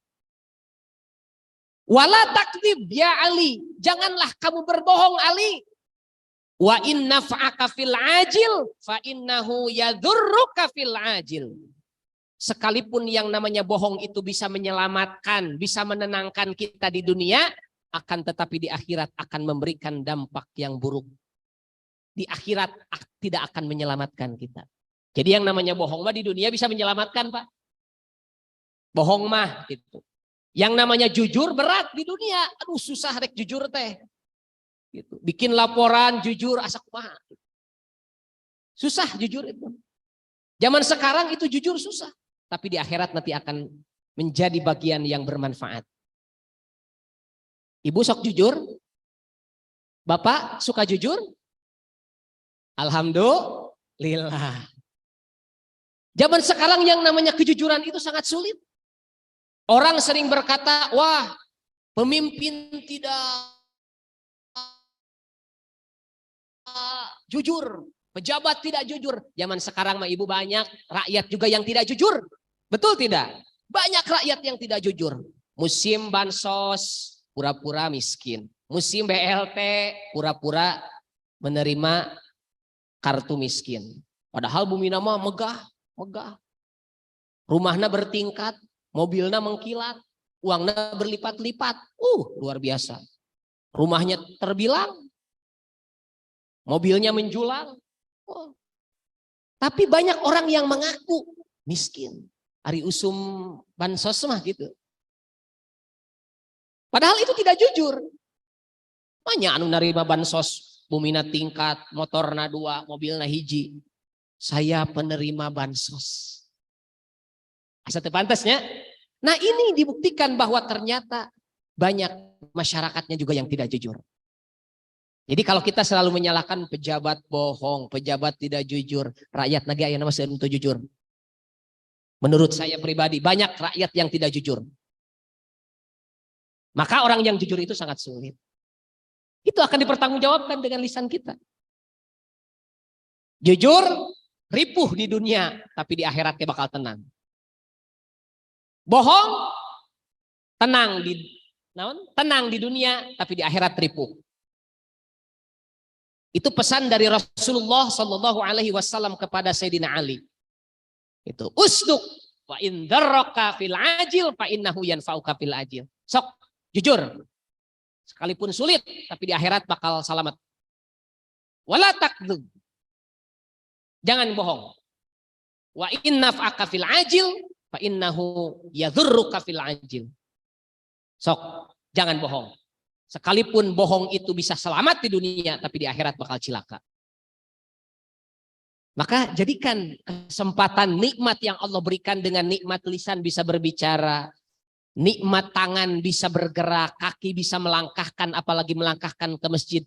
Wala takdzib ya Ali, janganlah kamu berbohong Ali. Wa in nafa'aka fil ajil fa innahu yadhurruka fil ajil. Sekalipun yang namanya bohong itu bisa menyelamatkan, bisa menenangkan kita di dunia, akan tetapi di akhirat akan memberikan dampak yang buruk. Di akhirat tidak akan menyelamatkan kita. Jadi yang namanya bohong mah di dunia bisa menyelamatkan, Pak. Bohong mah gitu. Yang namanya jujur berat di dunia. Aduh susah rek jujur teh. Gitu. Bikin laporan jujur asa kumaha. Susah jujur itu. Zaman sekarang itu jujur susah. Tapi di akhirat nanti akan menjadi bagian yang bermanfaat. Ibu sok jujur? Bapak suka jujur? Alhamdulillah. Zaman sekarang yang namanya kejujuran itu sangat sulit. Orang sering berkata, wah pemimpin tidak jujur, pejabat tidak jujur. Zaman sekarang mah ibu banyak rakyat juga yang tidak jujur. Betul tidak? Banyak rakyat yang tidak jujur. Musim bansos, pura-pura miskin. Musim BLT, pura-pura menerima kartu miskin. Padahal bumi nama megah. Rumahnya bertingkat, mobilnya mengkilat, uangnya berlipat-lipat. Luar biasa. Rumahnya terbilang, mobilnya menjulang. Tapi banyak orang yang mengaku miskin. Ari usum bansos mah gitu. Padahal itu tidak jujur. Banyak anu narima bansos, bumina tingkat, motorna 2, mobilna 1. Saya penerima bansos. Asa teu pantasnya. Nah, ini dibuktikan bahwa ternyata banyak masyarakatnya juga yang tidak jujur. Jadi kalau kita selalu menyalahkan pejabat bohong, pejabat tidak jujur, rakyat nage aya masih teu jujur. Menurut saya pribadi banyak rakyat yang tidak jujur. Maka orang yang jujur itu sangat sulit. Itu akan dipertanggungjawabkan dengan lisan kita. Jujur, ripuh di dunia, tapi di akhiratnya bakal tenang. Bohong, tenang di dunia, tapi di akhirat ripuh. Itu pesan dari Rasulullah Shallallahu Alaihi Wasallam kepada Sayyidina Ali. Itu usduk wa in darraka fil ajil fa innahu yanfa'uka fil ajil. Sok jujur. Sekalipun sulit, tapi di akhirat bakal selamat. Wala takdzub. Jangan bohong. Wa in naf'aka fil ajil fa innahu yadhurruka fil ajil. Sok jangan bohong. Sekalipun bohong itu bisa selamat di dunia, tapi di akhirat bakal cilaka. Maka jadikan kesempatan nikmat yang Allah berikan dengan nikmat lisan bisa berbicara, nikmat tangan bisa bergerak, kaki bisa melangkahkan, apalagi melangkahkan ke masjid.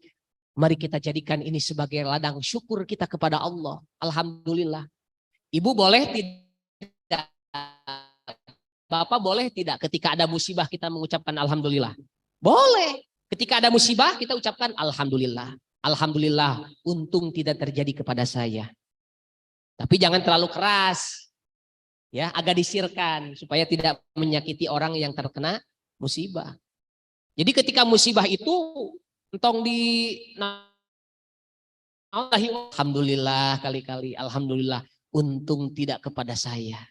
Mari kita jadikan ini sebagai ladang syukur kita kepada Allah. Alhamdulillah. Ibu boleh tidak, Bapak boleh tidak ketika ada musibah kita mengucapkan alhamdulillah? Boleh. Ketika ada musibah kita ucapkan alhamdulillah. Alhamdulillah, untung tidak terjadi kepada saya. Tapi jangan terlalu keras. Ya, agak disirkan supaya tidak menyakiti orang yang terkena musibah. Jadi ketika musibah itu entong di alhamdulillah kali-kali, alhamdulillah, untung tidak kepada saya.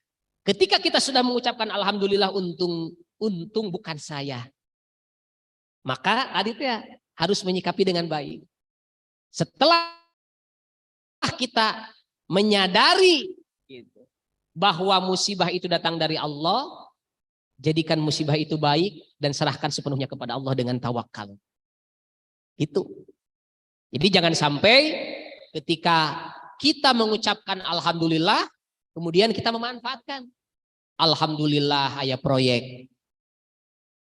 Ketika kita sudah mengucapkan alhamdulillah, untung bukan saya. Maka tadi ya harus menyikapi dengan baik. Setelah kita menyadari gitu, bahwa musibah itu datang dari Allah, jadikan musibah itu baik dan serahkan sepenuhnya kepada Allah dengan tawakal. Itu. Jadi jangan sampai ketika kita mengucapkan alhamdulillah, kemudian kita memanfaatkan. Alhamdulillah aya proyek.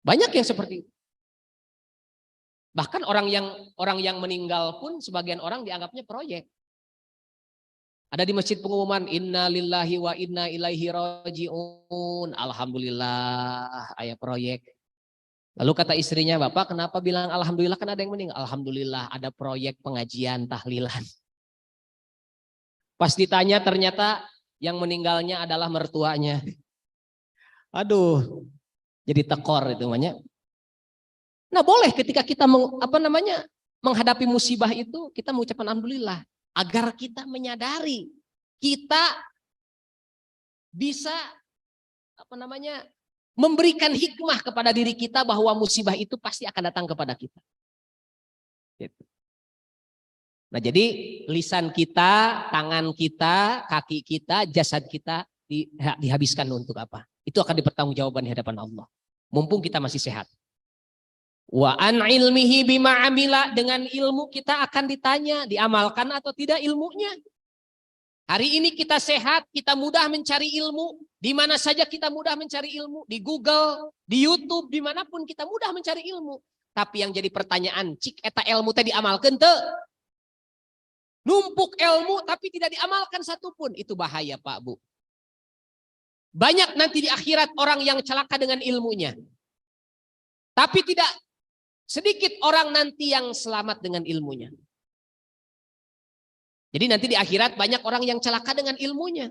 Banyak yang seperti itu. Bahkan orang yang meninggal pun sebagian orang dianggapnya proyek. Ada di masjid pengumuman inna lillahi wa inna ilaihi rajiun. Alhamdulillah aya proyek. Lalu kata istrinya, "Bapak kenapa bilang alhamdulillah, kan ada yang meninggal?" "Alhamdulillah ada proyek pengajian tahlilan." Pas ditanya ternyata yang meninggalnya adalah mertuanya. Aduh, jadi tekor itu namanya. Nah boleh ketika kita menghadapi musibah itu kita mengucapkan alhamdulillah. Agar kita menyadari kita bisa memberikan hikmah kepada diri kita bahwa musibah itu pasti akan datang kepada kita. Gitu. Nah jadi lisan kita, tangan kita, kaki kita, jasad kita dihabiskan untuk apa? Itu akan dipertanggungjawabkan di hadapan Allah. Mumpung kita masih sehat. Wa an ilmihi bima amila, dengan ilmu kita akan ditanya, diamalkan atau tidak ilmunya. Hari ini kita sehat, kita mudah mencari ilmu. Di mana saja kita mudah mencari ilmu. Di Google, di YouTube, dimanapun kita mudah mencari ilmu. Tapi yang jadi pertanyaan, cik eta ilmu teh diamalkan teu? Numpuk ilmu tapi tidak diamalkan satupun. Itu bahaya Pak Bu. Banyak nanti di akhirat orang yang celaka dengan ilmunya. Tapi tidak sedikit orang nanti yang selamat dengan ilmunya. Jadi nanti di akhirat banyak orang yang celaka dengan ilmunya.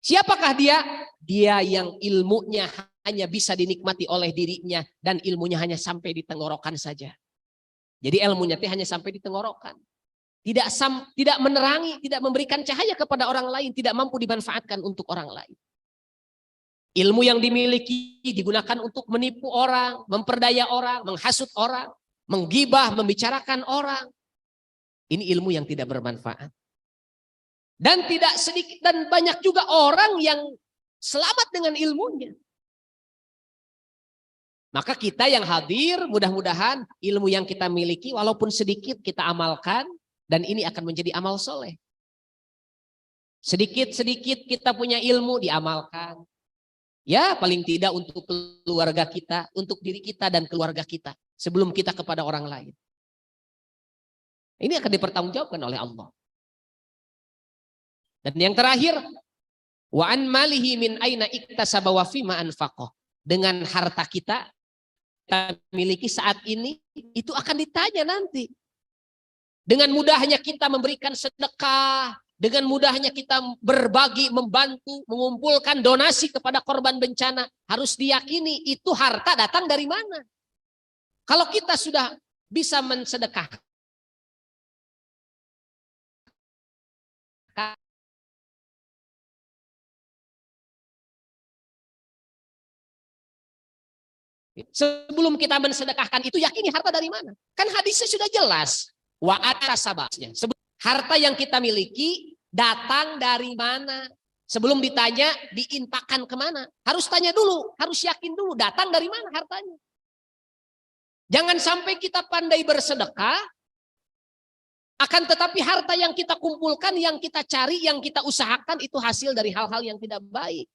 Siapakah dia? Dia yang ilmunya hanya bisa dinikmati oleh dirinya dan ilmunya hanya sampai di tenggorokan saja. Jadi ilmunya hanya sampai di tenggorokan. Tidak menerangi, tidak memberikan cahaya kepada orang lain, tidak mampu dimanfaatkan untuk orang lain. Ilmu yang dimiliki digunakan untuk menipu orang, memperdaya orang, menghasut orang, menggibah, membicarakan orang. Ini ilmu yang tidak bermanfaat. Dan tidak sedikit dan banyak juga orang yang selamat dengan ilmunya. Maka kita yang hadir, mudah-mudahan ilmu yang kita miliki walaupun sedikit kita amalkan dan ini akan menjadi amal soleh. Sedikit-sedikit kita punya ilmu diamalkan. Ya paling tidak untuk keluarga kita, untuk diri kita dan keluarga kita. Sebelum kita kepada orang lain. Ini akan dipertanggungjawabkan oleh Allah. Dan yang terakhir, wa an malihi min aina iktasaba wa fima anfaqah. Dengan harta kita miliki saat ini, itu akan ditanya nanti. Dengan mudahnya kita memberikan sedekah, dengan mudahnya kita berbagi, membantu, mengumpulkan donasi kepada korban bencana, harus diyakini itu harta datang dari mana. Kalau kita sudah bisa mensedekah, sebelum kita mensedekahkan itu yakini harta dari mana. Kan hadisnya sudah jelas. Wa atasabasnya. Harta yang kita miliki datang dari mana. Sebelum ditanya diinfakkan kemana. Harus tanya dulu, harus yakin dulu datang dari mana hartanya. Jangan sampai kita pandai bersedekah, akan tetapi harta yang kita kumpulkan, yang kita cari, yang kita usahakan itu hasil dari hal-hal yang tidak baik.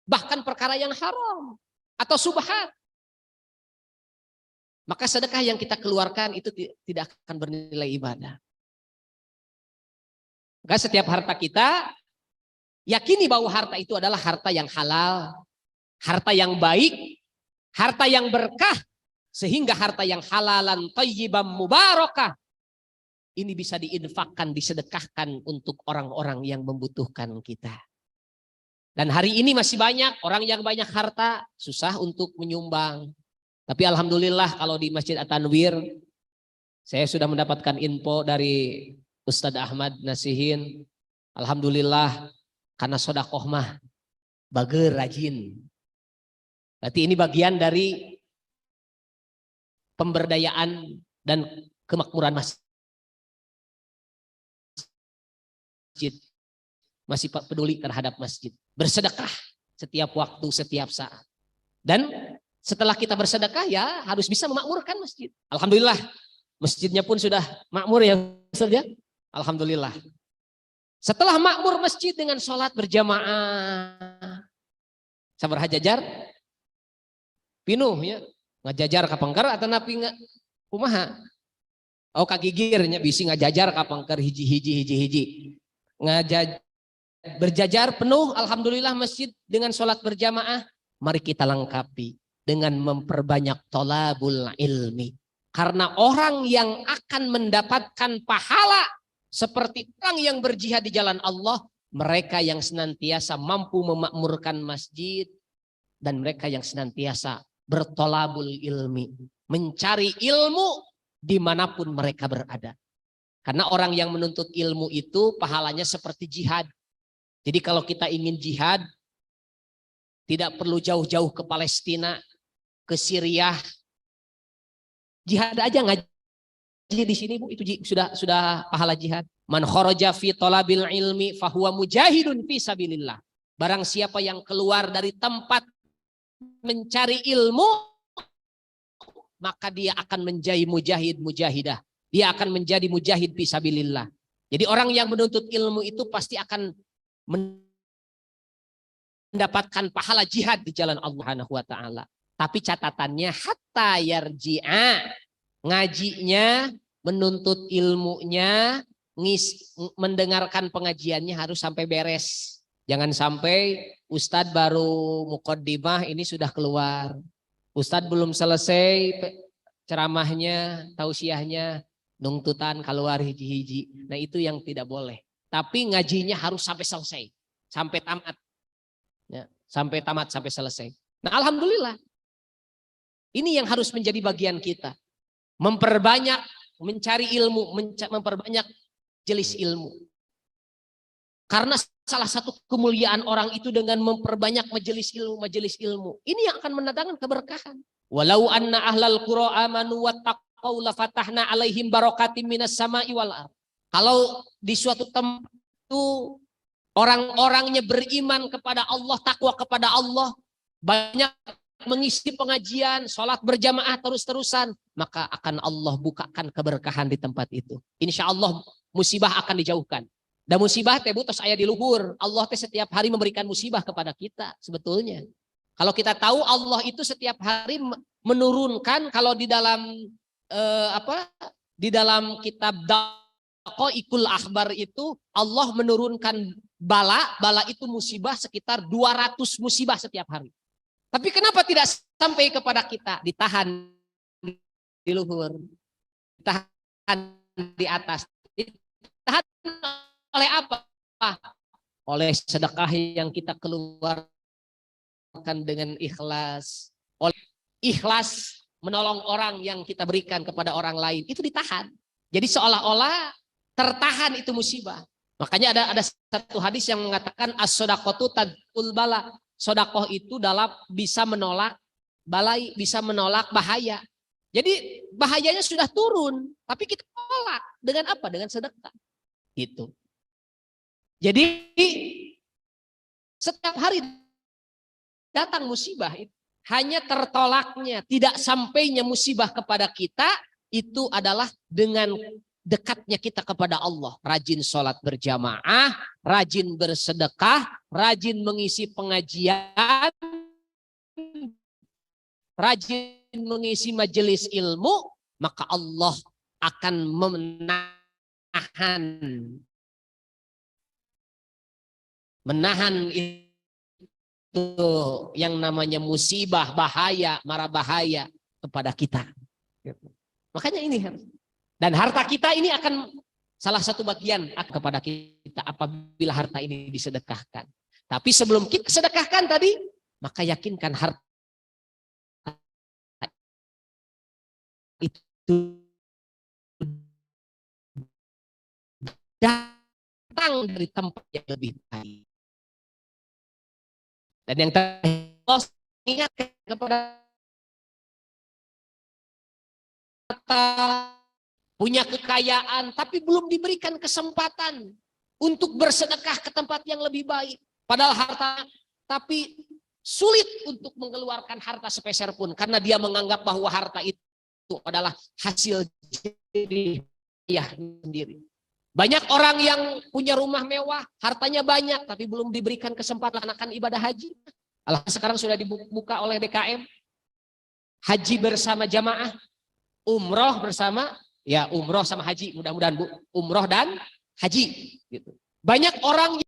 Bahkan perkara yang haram atau subhat. Maka sedekah yang kita keluarkan itu tidak akan bernilai ibadah. Maka setiap harta kita, yakini bahwa harta itu adalah harta yang halal, harta yang baik, harta yang berkah, sehingga harta yang halalan thayyiban mubarakah ini bisa diinfakkan, disedekahkan untuk orang-orang yang membutuhkan kita. Dan hari ini masih banyak orang yang banyak harta, susah untuk menyumbang. Tapi alhamdulillah kalau di Masjid At-Tanwir, saya sudah mendapatkan info dari Ustadz Ahmad Nasihin. Alhamdulillah karena sodakoh mah bager rajin. Berarti ini bagian dari pemberdayaan dan kemakmuran masjid. Masih peduli terhadap masjid. Bersedekah setiap waktu, setiap saat. Dan setelah kita bersedekah ya harus bisa memakmurkan masjid. Alhamdulillah masjidnya pun sudah makmur ya Ustaz ya. Alhamdulillah. Setelah makmur masjid dengan sholat berjamaah. Sabar hajajar. Pinuh ya. Ngajajar ka pangker atau napi kumaha. Oh kagigirnya bisi ngajajar ka pangker hiji. Berjajar penuh, alhamdulillah masjid dengan sholat berjamaah. Mari kita lengkapi dengan memperbanyak tolabul ilmi. Karena orang yang akan mendapatkan pahala seperti orang yang berjihad di jalan Allah, mereka yang senantiasa mampu memakmurkan masjid dan mereka yang senantiasa bertolabul ilmi, mencari ilmu dimanapun mereka berada. Karena orang yang menuntut ilmu itu pahalanya seperti jihad. Jadi kalau kita ingin jihad, tidak perlu jauh-jauh ke Palestina, ke Syria. Jihad aja ngaji di sini Bu, itu sudah pahala jihad. Man kharaja fi talabil ilmi fahuwa mujahidun fi sabilillah. Barang siapa yang keluar dari tempat mencari ilmu, maka dia akan menjadi mujahid mujahidah. Dia akan menjadi mujahid fisabilillah. Jadi orang yang menuntut ilmu itu pasti akan mendapatkan pahala jihad di jalan Allah Subhanahu wa taala. Tapi catatannya hatta yarji'a. Ngajinya, menuntut ilmunya, mendengarkan pengajiannya harus sampai beres. Jangan sampai Ustadz baru muqaddimah ini sudah keluar. Ustadz belum selesai ceramahnya, tausiahnya, nungtutan keluar hiji-hiji. Nah itu yang tidak boleh. Tapi ngajinya harus sampai selesai. Sampai tamat. Ya, sampai tamat, sampai selesai. Nah alhamdulillah. Ini yang harus menjadi bagian kita. Memperbanyak, mencari ilmu, memperbanyak jelis ilmu. Karena salah satu kemuliaan orang itu dengan memperbanyak majelis ilmu. Ini yang akan mendatangkan keberkahan. Walau anna ahlal qura amanu wattaqau lafatahna alaihim barakatim minas sama'i wal ardh. Kalau di suatu tempat itu orang-orangnya beriman kepada Allah, takwa kepada Allah, banyak mengisi pengajian, sholat berjamaah terus-terusan, maka akan Allah bukakan keberkahan di tempat itu. Insya Allah musibah akan dijauhkan. Dan musibah teh butos aya di luhur. Allah teh setiap hari memberikan musibah kepada kita sebetulnya. Kalau kita tahu Allah itu setiap hari menurunkan, kalau di dalam di dalam kitab Daqaiqul Akhbar itu Allah menurunkan bala itu musibah sekitar 200 musibah setiap hari. Tapi kenapa tidak sampai kepada kita? Ditahan di luhur, ditahan di atas, ditahan oleh apa? Oleh sedekah yang kita keluarkan dengan ikhlas. Oleh ikhlas menolong orang yang kita berikan kepada orang lain. Itu ditahan. Jadi seolah-olah tertahan itu musibah. Makanya ada satu hadis yang mengatakan as-shadaqatu tad'ul bala. Sedekah itu bisa menolak balai, bisa menolak bahaya. Jadi bahayanya sudah turun. Tapi kita tolak. Dengan apa? Dengan sedekah. Gitu. Jadi setiap hari datang musibah itu. hanya tertolaknya, tidak sampainya musibah kepada kita, itu adalah dengan dekatnya kita kepada Allah. Rajin sholat berjamaah, rajin bersedekah, rajin mengisi pengajian, rajin mengisi majelis ilmu, maka Allah akan menahan itu yang namanya musibah, bahaya, mara bahaya kepada kita. Makanya ini dan harta kita ini akan salah satu bagian kepada kita apabila harta ini disedekahkan. Tapi sebelum kita sedekahkan tadi, maka yakinkan harta itu datang dari tempat yang lebih baik. Dan yang terakhir, ingat kepada punya kekayaan tapi belum diberikan kesempatan untuk bersedekah ke tempat yang lebih baik. Padahal harta tapi sulit untuk mengeluarkan harta sepeser pun karena dia menganggap bahwa harta itu adalah hasil jerih sendiri. Banyak orang yang punya rumah mewah, hartanya banyak tapi belum diberikan kesempatan akan ibadah haji. Alhamdulillah sekarang sudah dibuka oleh DKM. Haji bersama jamaah, umroh bersama, ya umroh sama haji, mudah-mudahan Bu, umroh dan haji gitu. Banyak orang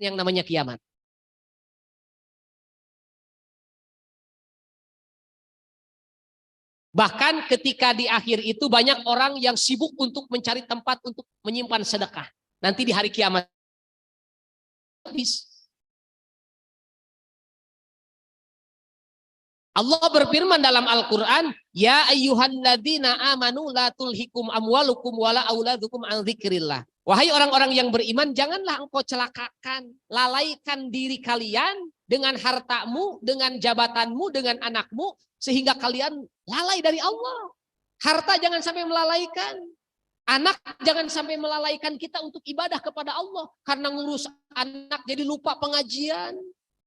yang namanya kiamat. Bahkan ketika di akhir itu banyak orang yang sibuk untuk mencari tempat untuk menyimpan sedekah. Nanti di hari kiamat habis. Allah berfirman dalam Al-Quran, ya ayyuhalladzina amanu la tulhikum amwalukum wala auladukum an dzikrillah. Wahai orang-orang yang beriman, janganlah engkau celakakan, lalaikan diri kalian dengan hartamu, dengan jabatanmu, dengan anakmu, sehingga kalian lalai dari Allah. Harta jangan sampai melalaikan. Anak jangan sampai melalaikan kita untuk ibadah kepada Allah. Karena ngurus anak jadi lupa pengajian.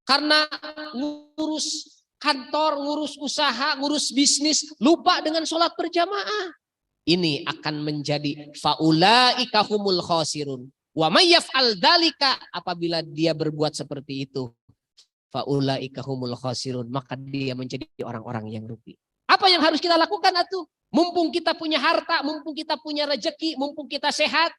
Karena ngurus kantor, ngurus usaha, ngurus bisnis, lupa dengan sholat berjamaah. Ini akan menjadi faulaika humul khasirun. Wa may yaf'al dzalika, apabila dia berbuat seperti itu, faulaika humul khasirun, maka dia menjadi orang-orang yang rugi. Apa yang harus kita lakukan atuh? Mumpung kita punya harta, mumpung kita punya rezeki, mumpung kita sehat.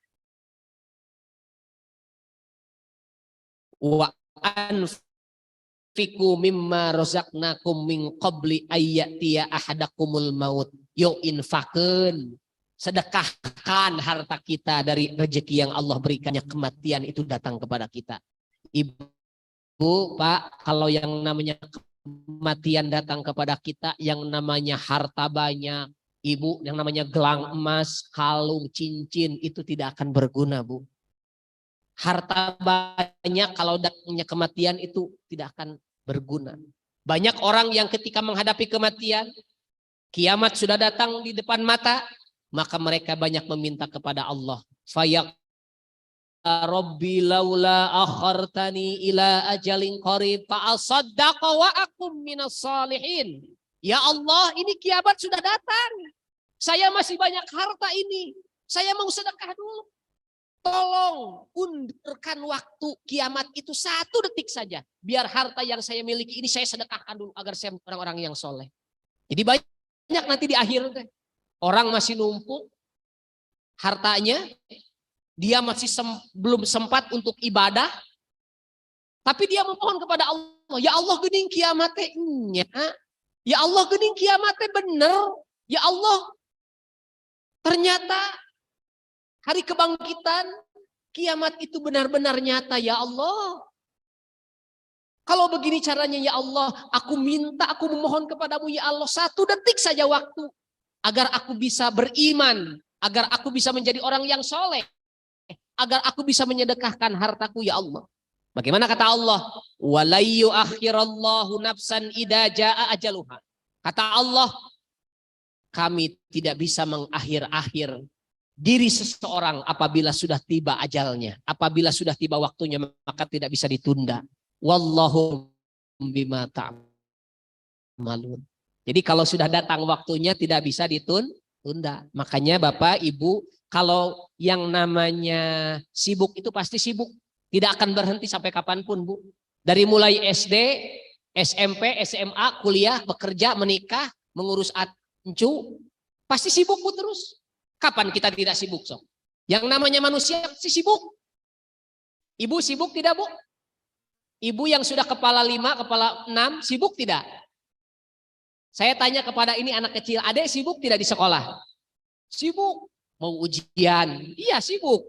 Wa anfiqu mimma razaqnakum min qabli ayyatiya ahadakumul maut. Yo infakun, sedekahkan harta kita dari rezeki yang Allah berikannya, kematian itu datang kepada kita. Ibu, Pak, kalau yang namanya kematian datang kepada kita, yang namanya harta banyak, Ibu, yang namanya gelang emas, kalung, cincin, itu tidak akan berguna, Bu. Harta banyak kalau datangnya kematian itu tidak akan berguna. Banyak orang yang ketika menghadapi kematian, kiamat sudah datang di depan mata, maka mereka banyak meminta kepada Allah. Fayak Rabbi laula akhartani ila ajalin qarib fa asaddaqa wa akum minas salihin. Ya Allah, ini kiamat sudah datang. Saya masih banyak harta ini. Saya mau sedekah dulu. Tolong undurkan waktu kiamat itu 1 detik saja. Biar harta yang saya miliki ini saya sedekahkan dulu agar saya orang-orang yang soleh. Jadi banyak nanti di akhir orang masih numpuk hartanya, dia masih belum sempat untuk ibadah, tapi dia memohon kepada Allah, ya Allah geuning kiamatnya, ya Allah geuning kiamatnya bener, ya Allah ternyata hari kebangkitan kiamat itu benar-benar nyata, ya Allah. Kalau begini caranya ya Allah, aku minta, aku memohon kepadamu ya Allah 1 detik saja waktu. Agar aku bisa beriman, agar aku bisa menjadi orang yang soleh. agar aku bisa menyedekahkan hartaku ya Allah. Bagaimana kata Allah? Walayyu akhirallahu nafsan idza jaa ajaluha. Kata Allah, kami tidak bisa mengakhir-akhir diri seseorang apabila sudah tiba ajalnya. Apabila sudah tiba waktunya maka tidak bisa ditunda. Wallahu bima ta'malun. Jadi kalau sudah datang waktunya tidak bisa ditunda. Makanya Bapak, Ibu, kalau yang namanya sibuk itu pasti sibuk. Tidak akan berhenti sampai kapanpun, Bu. Dari mulai SD, SMP, SMA, kuliah, bekerja, menikah, mengurus ancu, pasti sibuk, Bu, terus. Kapan kita tidak sibuk, Sob? Yang namanya manusia pasti sibuk. Ibu sibuk tidak, Bu? Ibu yang sudah kepala 5, kepala 6, sibuk tidak? Saya tanya kepada ini anak kecil, adek sibuk tidak di sekolah? Sibuk. Mau ujian, iya sibuk.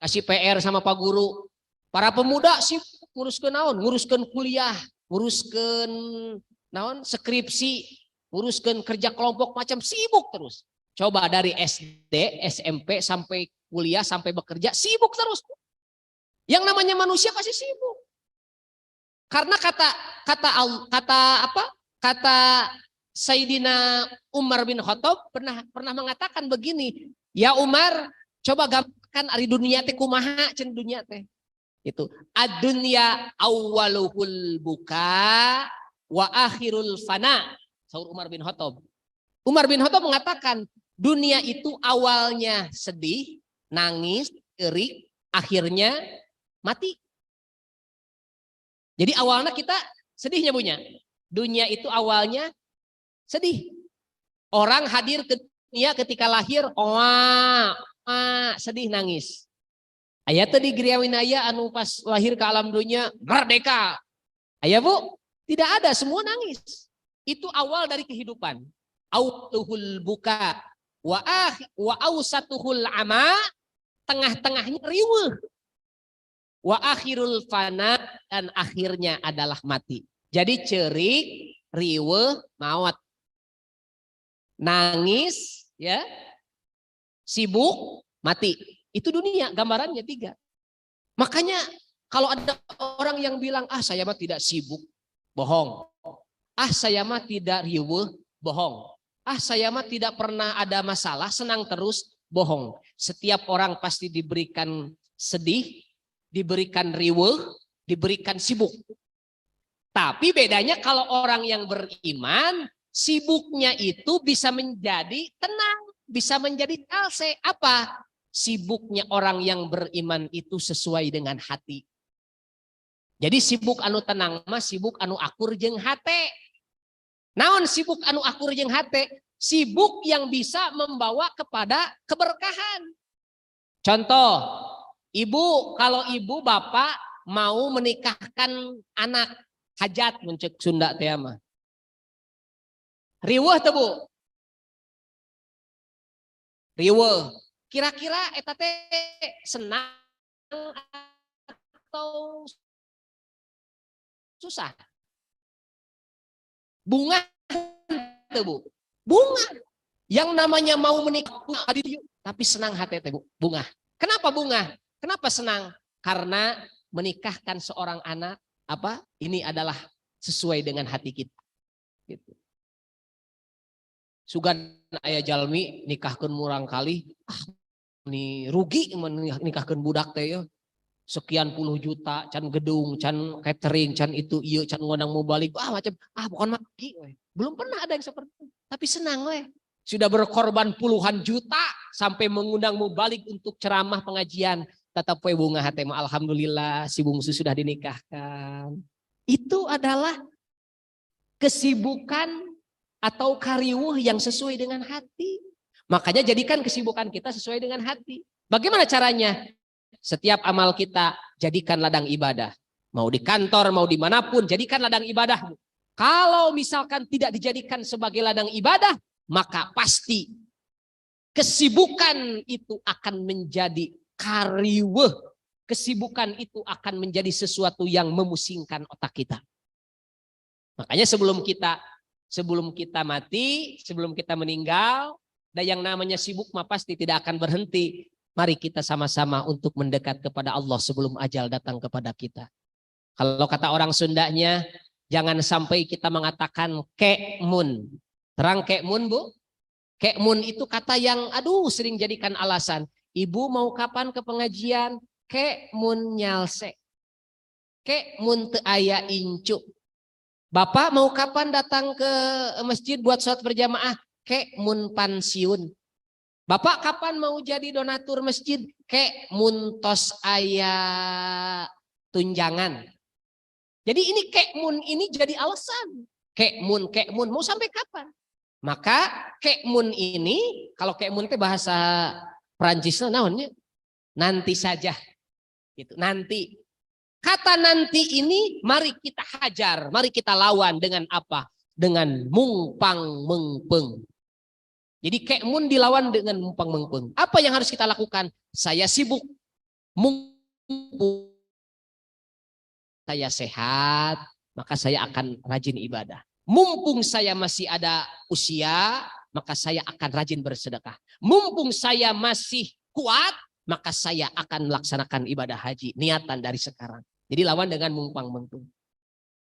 Kasih PR sama Pak Guru. Para pemuda sibuk nguruskeun naon? Nguruskeun kuliah, nguruskeun naon? Skripsi, nguruskeun kerja kelompok, macam sibuk terus. Coba dari SD, SMP sampai kuliah sampai bekerja sibuk terus. Yang namanya manusia pasti sibuk. Karena kata Sayyidina Umar bin Khattab pernah mengatakan begini, ya Umar, coba gambarkan ari dunia teh kumaha cenah dunia teh. Itu ad-dunya awwaluhul buka wa akhirul fana. Saur Umar bin Khattab. Umar bin Khattab mengatakan dunia itu awalnya sedih, nangis, erik, akhirnya mati. Jadi awalnya kita sedihnya punya. Dunia itu awalnya sedih. Orang hadir ke dunia ketika lahir, sedih nangis. Aya teh di Griawinaya anu pas lahir ke alam dunia merdeka. Aya Bu? Tidak ada, semua nangis. Itu awal dari kehidupan. Autuhul buka wa ausatuhul ama, tengah-tengahnya riweuh. Wa akhirul fana, dan akhirnya adalah mati. Jadi cerik, riweuh, maut. Nangis, ya, sibuk, mati. Itu dunia, gambarannya 3. Makanya kalau ada orang yang bilang, saya mah tidak sibuk, bohong. Saya mah tidak riweuh, bohong. Saya mah tidak pernah ada masalah, senang terus, bohong. Setiap orang pasti diberikan sedih, diberikan riweuh, diberikan sibuk. Tapi bedanya kalau orang yang beriman, sibuknya itu bisa menjadi tenang, bisa menjadi talse. Apa? Sibuknya orang yang beriman itu sesuai dengan hati. Jadi sibuk anu tenang mah sibuk anu akur jeung hate. Naon sibuk anu akur jeung hate? Sibuk yang bisa membawa kepada keberkahan. Contoh, ibu, kalau ibu bapak mau menikahkan anak, hajat mencek Sunda teh mah. Riweuh teh Bu? Riweuh. Kira-kira eta teh senang atau susah? Bunga teh Bu? Bunga. Yang namanya mau menikah tapi senang hati teh Bu, bunga. Kenapa bunga? Kenapa senang? Karena menikahkan seorang anak ini adalah sesuai dengan hati kita. Gitu. Sugan aya jalmi nikahkeun murang kali, ini rugi nikahkeun budak teh ya. Sekian puluh juta, can gedung, can catering, can itu ieu, can ngundang mau balik, macam bukan maki we. Belum pernah ada yang seperti itu, tapi senang we. Sudah berkorban puluhan juta sampai mengundang mau balik untuk ceramah pengajian, tetap we bunga hate mah alhamdulillah si bungsu sudah dinikahkan. Itu adalah kesibukan atau kariwuh yang sesuai dengan hati. Makanya jadikan kesibukan kita sesuai dengan hati. Bagaimana caranya? Setiap amal kita jadikan ladang ibadah. Mau di kantor, mau dimanapun, jadikan ladang ibadah. Kalau misalkan tidak dijadikan sebagai ladang ibadah, maka pasti kesibukan itu akan menjadi kariwuh. Kesibukan itu akan menjadi sesuatu yang memusingkan otak kita. Makanya sebelum kita mati, sebelum kita meninggal, dan yang namanya sibuk mah pasti tidak akan berhenti. Mari kita sama-sama untuk mendekat kepada Allah sebelum ajal datang kepada kita. Kalau kata orang Sundanya, jangan sampai kita mengatakan kekmun. Terang kekmun, Bu? Kekmun itu kata yang sering jadikan alasan. Ibu mau kapan ke pengajian? Kekmun nyalse. Kekmun teu aya incu. Bapak mau kapan datang ke masjid buat sholat berjamaah? Kekmun pensiun. Bapak kapan mau jadi donatur masjid? Kekmun tos aya tunjangan. Jadi ini kekmun ini jadi alasan. Kekmun mau sampai kapan? Maka kekmun ini, kalau kekmun itu bahasa Prancisnya naonnya? Nanti saja. Gitu, nanti. Kata nanti ini mari kita hajar, mari kita lawan dengan apa? Dengan mungpang mengpeng. Jadi kekmun dilawan dengan mungpang mengpeng. Apa yang harus kita lakukan? Saya sibuk. Mumpung saya sehat, maka saya akan rajin ibadah. Mumpung saya masih ada usia, maka saya akan rajin bersedekah. Mumpung saya masih kuat, maka saya akan melaksanakan ibadah haji. Niatan dari sekarang. Jadi lawan dengan mumpang mengpeng.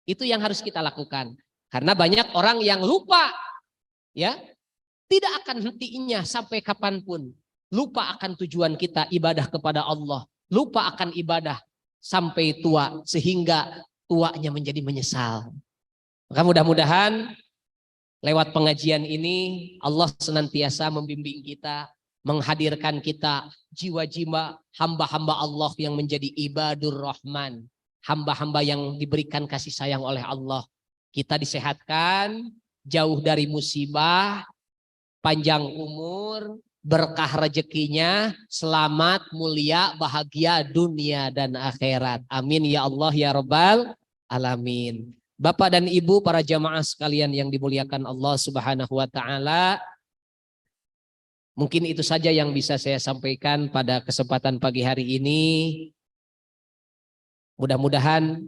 Itu yang harus kita lakukan. Karena banyak orang yang lupa. Ya, tidak akan hentinya sampai kapanpun. Lupa akan tujuan kita ibadah kepada Allah. Lupa akan ibadah sampai tua. Sehingga tuanya menjadi menyesal. Maka mudah-mudahan lewat pengajian ini Allah senantiasa membimbing kita, menghadirkan kita jiwa-jiwa hamba-hamba Allah yang menjadi ibadur rahman, hamba-hamba yang diberikan kasih sayang oleh Allah. Kita disehatkan, jauh dari musibah, panjang umur, berkah rezekinya, selamat, mulia, bahagia dunia dan akhirat. Amin ya Allah ya Rabbal alamin. Bapak dan Ibu para jamaah sekalian yang dimuliakan Allah Subhanahu wa taala. Mungkin itu saja yang bisa saya sampaikan pada kesempatan pagi hari ini. Mudah-mudahan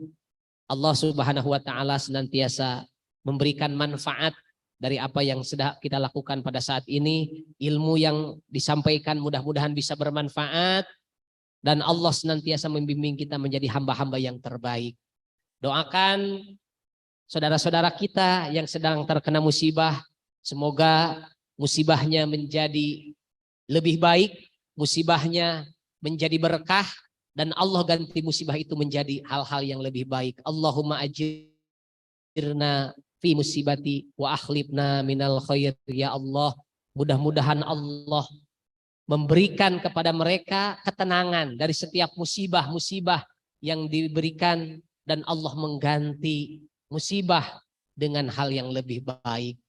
Allah Subhanahu wa taala senantiasa memberikan manfaat dari apa yang sedang kita lakukan pada saat ini. Ilmu yang disampaikan mudah-mudahan bisa bermanfaat dan Allah senantiasa membimbing kita menjadi hamba-hamba yang terbaik. Doakan saudara-saudara kita yang sedang terkena musibah, semoga musibahnya menjadi lebih baik, musibahnya menjadi berkah, dan Allah ganti musibah itu menjadi hal-hal yang lebih baik. Allahumma ajirna fi musibati wa akhlifna minal khair. Ya Allah, mudah-mudahan Allah memberikan kepada mereka ketenangan dari setiap musibah-musibah yang diberikan, dan Allah mengganti musibah dengan hal yang lebih baik.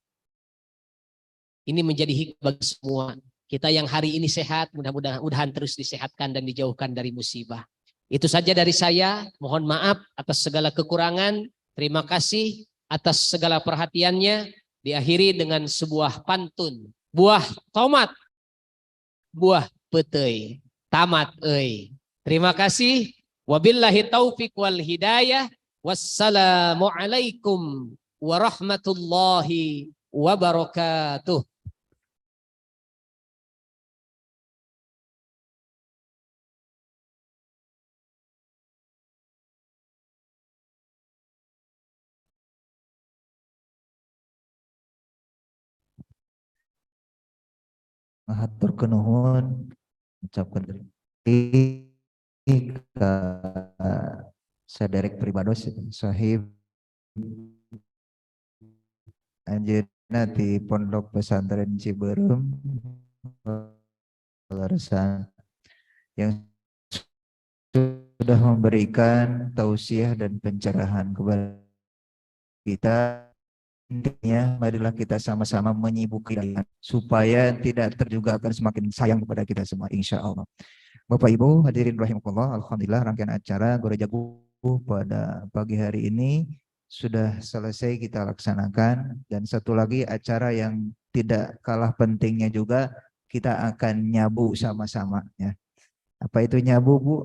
Ini menjadi hikmah bagi semua. Kita yang hari ini sehat, mudah-mudahan terus disehatkan dan dijauhkan dari musibah. Itu saja dari saya. Mohon maaf atas segala kekurangan. Terima kasih atas segala perhatiannya. Diakhiri dengan sebuah pantun. Buah tomat, buah petei, tamat euy. Terima kasih. Wabillahi taufiq wal hidayah. Wassalamualaikum warahmatullahi wabarakatuh. Mahatur kenuhun ucapkan ka saderek pribados sahib anjeunna ti Pondok Pesantren Ciberem Larsan yang sudah memberikan tausiah dan pencerahan kepada kita. Intinya marilah kita sama-sama menyibukkan supaya tidak terjuga akan semakin sayang kepada kita semua insya Allah. Bapak Ibu hadirin rahimakumullah, alhamdulillah rangkaian acara Gereja Guguh pada pagi hari ini sudah selesai kita laksanakan, dan satu lagi acara yang tidak kalah pentingnya juga kita akan nyabu sama-sama ya. Apa itu nyabu, Bu?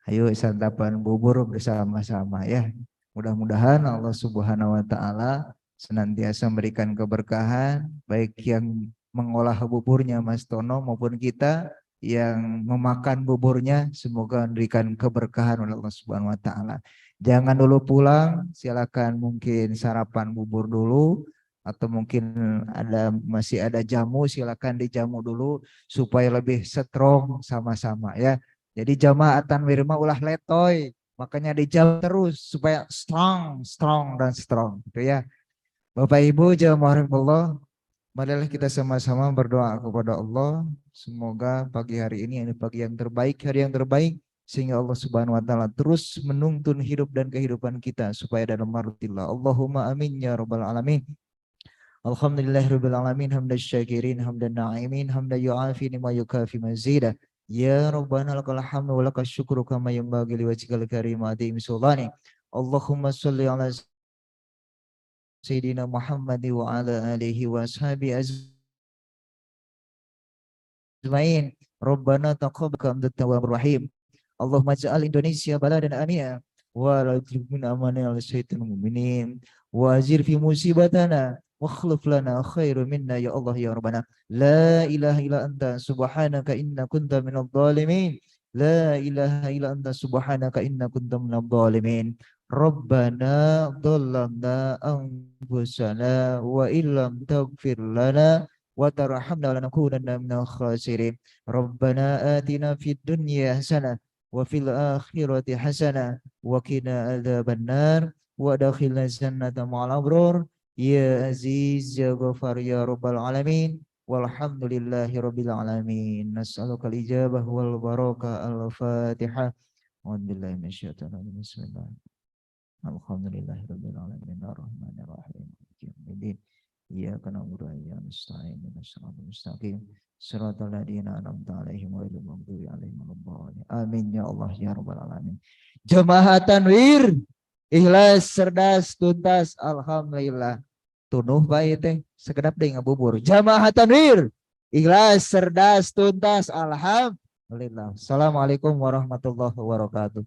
Ayo santapan bubur bersama-sama ya. Mudah-mudahan Allah Subhanahu wa taala senantiasa memberikan keberkahan baik yang mengolah buburnya Mas Tono maupun kita, yang memakan buburnya semoga memberikan keberkahan oleh Allah Subhanahu wa taala. Jangan dulu pulang, silakan mungkin sarapan bubur dulu atau mungkin masih ada jamu, silakan dijamu dulu supaya lebih strong sama-sama ya. Jadi jamaah tanwir mah ulah letoy, makanya dijamu terus supaya strong, strong dan strong gitu ya. Bapak Ibu jamaah Allah, marilah kita sama-sama berdoa kepada Allah. Semoga pagi hari ini pagi yang terbaik, hari yang terbaik. Sehingga Allah Subhanahu wa taala terus menuntun hidup dan kehidupan kita supaya dalam martillah. Allahumma amin ya rabbal alamin. Alhamdulillahirabbil alamin hamdan syakirin hamdan na'imin hamdan yu'afi ma yukafi mazida. Ya Rabbana lakal hamdu wa lakal syukru kama yanbaghi liwajhikal karim wa adhim sultani. Allahumma shalli ala Sayyidina Muhammad wa ala alihi wa ashabi ajmain. Rabbana taqabbal anta tawwabur rahim. Allahumma ja'al Indonesia baladan amina wa la tujib min amani al syaitan mu'minin wa azir fi musibatana wa akhlif lana khairu minna ya Allah ya Rabbana. La ilaha illa anta subhanaka inna kunta minadh dhalimin. La ilaha illa anta subhanaka inna kunta minadh dhalimin. Rabbana dhallamna anfusana wa illam taghfir lana wa tarhamna lanakunanna minal khasirin. Rabbana atina fid dunya hasanah wa fil akhirati hasanah wa qina adzabannar wa adkhilna jannata ma'al abrar ya aziz ya ghafar ya rabbal alamin walhamdulillahi rabbil alamin. Nas'aluka al-ijabah wal barakah al-fatihah. A'udzubillahi minasyaitonir rajim. Bismillah. Alhamdulillahirabbil alamin arrahmanir rahim maliki yaumiddin iyyaka na'budu wa iyyaka nasta'in ihdinas siratal mustaqim siratal ladzina an'amta 'alaihim ghairil maghdubi 'alaihim waladdallin amin ya Allah ya rabbal alamin. Jemaah tanwir ikhlas cerdas tuntas alhamdulillah tunuh bae teh sekedap deui ngabubur. Jemaah tanwir ikhlas cerdas tuntas alhamdulillah. Assalamualaikum warahmatullahi wabarakatuh.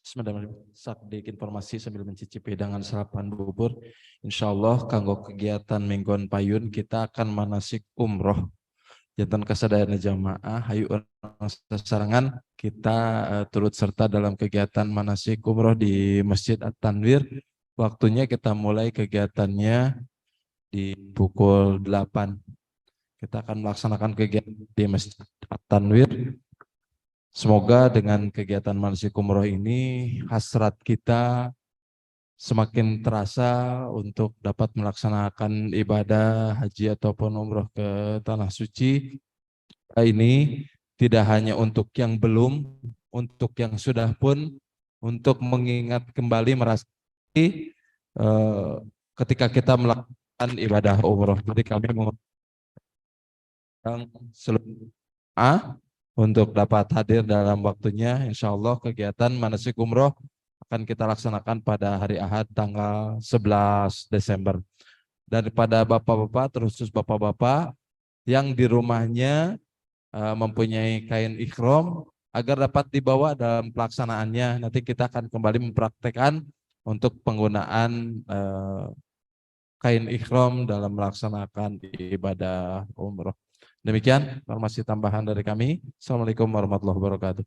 Bismillahirrahmanirrahim. Sakdik informasi sambil mencicipi hidangan sarapan bubur. Insyaallah kanggo kegiatan mingguan payun kita akan manasik umroh. Jantan kesadaran jamaah hayu orang sasarangan kita turut serta dalam kegiatan manasik umroh di Masjid At-Tanwir. Waktunya kita mulai kegiatannya di pukul 8. Kita akan melaksanakan kegiatan di Masjid At-Tanwir. Semoga dengan kegiatan manasik umroh ini hasrat kita semakin terasa untuk dapat melaksanakan ibadah haji ataupun umroh ke tanah suci. Ini tidak hanya untuk yang belum, untuk yang sudah pun, untuk mengingat kembali merasai ketika kita melakukan ibadah umroh. Jadi kami mengundang seluruh untuk dapat hadir dalam waktunya. Insya Allah kegiatan manasik umroh akan kita laksanakan pada hari Ahad tanggal 11 Desember. Daripada bapak-bapak, terkhusus bapak-bapak yang di rumahnya mempunyai kain ikhram agar dapat dibawa dalam pelaksanaannya. Nanti kita akan kembali mempraktekkan untuk penggunaan kain ikhram dalam melaksanakan ibadah umroh. Demikian informasi tambahan dari kami. Assalamualaikum warahmatullahi wabarakatuh.